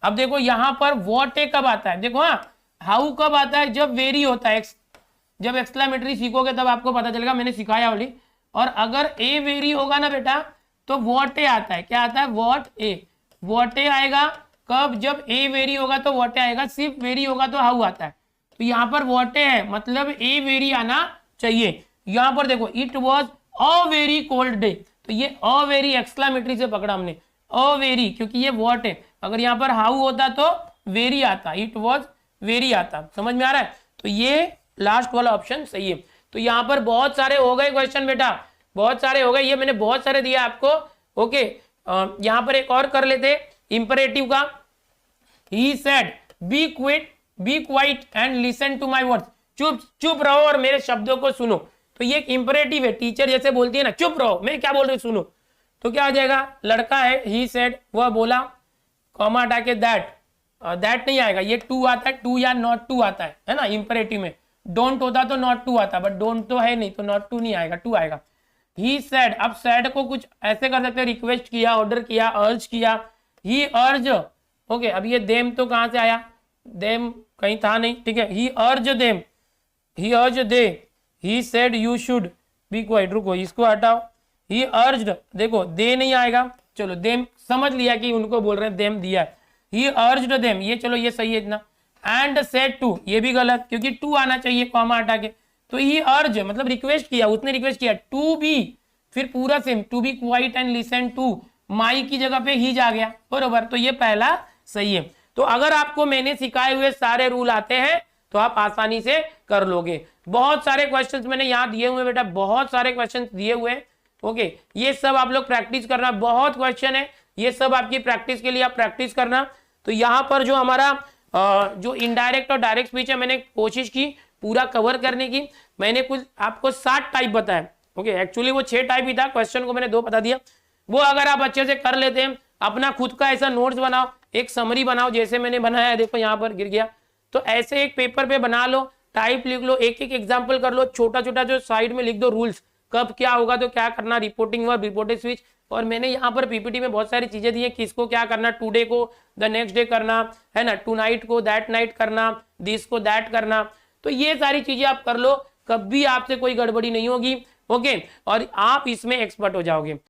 अब देखो यहाँ पर व्हाट ए कब आता है, देखो हाँ, हाउ कब आता है, जब वेरी होता है, जब एक्सक्लेमेटरी सीखोगे तब आपको पता चलेगा, मैंने सिखाया वाली। और अगर ए वेरी होगा ना बेटा तो व्हाट ए आता है, क्या आता है, व्हाट ए आएगा कब, जब ए वेरी होगा तो व्हाट ए आएगा, सिर्फ वेरी होगा तो हाउ आता है। तो यहाँ पर व्हाट ए है मतलब ए वेरी आना चाहिए। यहाँ पर देखो it was a very cold day, तो ये अ वेरी एक्सक्लेमेटरी से पकड़ा हमने, अ वेरी, क्योंकि ये व्हाट है, अगर यहाँ पर हाउ होता तो वेरी आता, इट वॉज वेरी आता, समझ में आ रहा है। तो ये लास्ट वाला ऑप्शन सही है। तो यहाँ पर बहुत सारे हो गए क्वेश्चन बेटा, बहुत सारे हो गए, ये मैंने बहुत सारे दिया आपको। ओके, यहाँ पर एक और कर लेते इंपरेटिव का, he said be quiet and listen to my words, चुप चुप रहो और मेरे शब्दों को सुनो। तो ये एक इंपरेटिव है, टीचर जैसे बोलती है ना, चुप रहो मैं क्या बोल रही हूँ सुनो, तो क्या आ जाएगा, लड़का है, ही सेड, वह बोला, कॉमा हटा के दैट नहीं आएगा, ये टू आता है, टू या नॉट टू आता है ना, इंपरेटिव में डोंट होता तो नॉट टू आता, बट डोंट तो है नहीं तो नॉट टू नहीं आएगा, टू आएगा। ही सेड, अब सेड को कुछ ऐसे कर सकते हैं, रिक्वेस्ट किया, ऑर्डर किया, अर्ज किया, ही अर्ज। ओके, अब ये देम तो कहां से आया, देम कहीं था नहीं, ठीक है, ही अर्ज them, he urge they, he said you should be quiet, रुको इसको हटाओ, ही अर्ज्ड, देखो दे नहीं आएगा, चलो देम समझ लिया कि उनको बोल रहे हैं, देम दिया है, ही अर्ज्ड देम, ये चलो ये सही है इतना, एंड सेड टू, ये भी गलत क्योंकि टू आना चाहिए कॉमा हटा के, तो ही अर्ज मतलब रिक्वेस्ट किया, उसने रिक्वेस्ट किया टू बी, फिर पूरा same to be quiet and listen to, my की जगह पे ही जा गया, बरोबर, तो ये पहला सही है। तो अगर आपको मैंने सिखाए हुए सारे रूल आते हैं तो आप आसानी से कर लोगे। बहुत सारे क्वेश्चंस मैंने यहाँ दिए हुए बेटा, बहुत सारे क्वेश्चंस दिए हुए हैं, ओके, ये सब आप लोग प्रैक्टिस करना, बहुत क्वेश्चन है, ये सब आपकी प्रैक्टिस के लिए आप प्रैक्टिस करना। तो यहाँ पर जो हमारा जो इनडायरेक्ट और डायरेक्ट स्पीच है, मैंने कोशिश की पूरा कवर करने की, मैंने कुछ आपको 7 टाइप बताया, ओके, एक्चुअली वो 6 टाइप ही था, क्वेश्चन को मैंने 2 बता दिया, वो अगर आप अच्छे से कर लेते हैं, अपना खुद का ऐसा नोट्स बनाओ, एक समरी बनाओ जैसे मैंने बनाया है, देखो यहाँ पर गिर गया, तो ऐसे एक पेपर पे बना लो, टाइप लिख लो, एक एक एग्जाम्पल कर लो, छोटा छोटा जो साइड में लिख दो रूल्स, कब क्या होगा तो क्या करना, रिपोर्टिंग वर्ब, रिपोर्टिंग स्विच, और मैंने यहाँ पर पीपीटी में बहुत सारी चीजें दी है, किसको क्या करना, टुडे को द नेक्स्ट डे करना है ना, टू नाइट को दैट नाइट करना, दिस को दैट करना, तो ये सारी चीजें आप कर लो, कभी आपसे कोई गड़बड़ी नहीं होगी, ओके, और आप इसमें एक्सपर्ट हो जाओगे।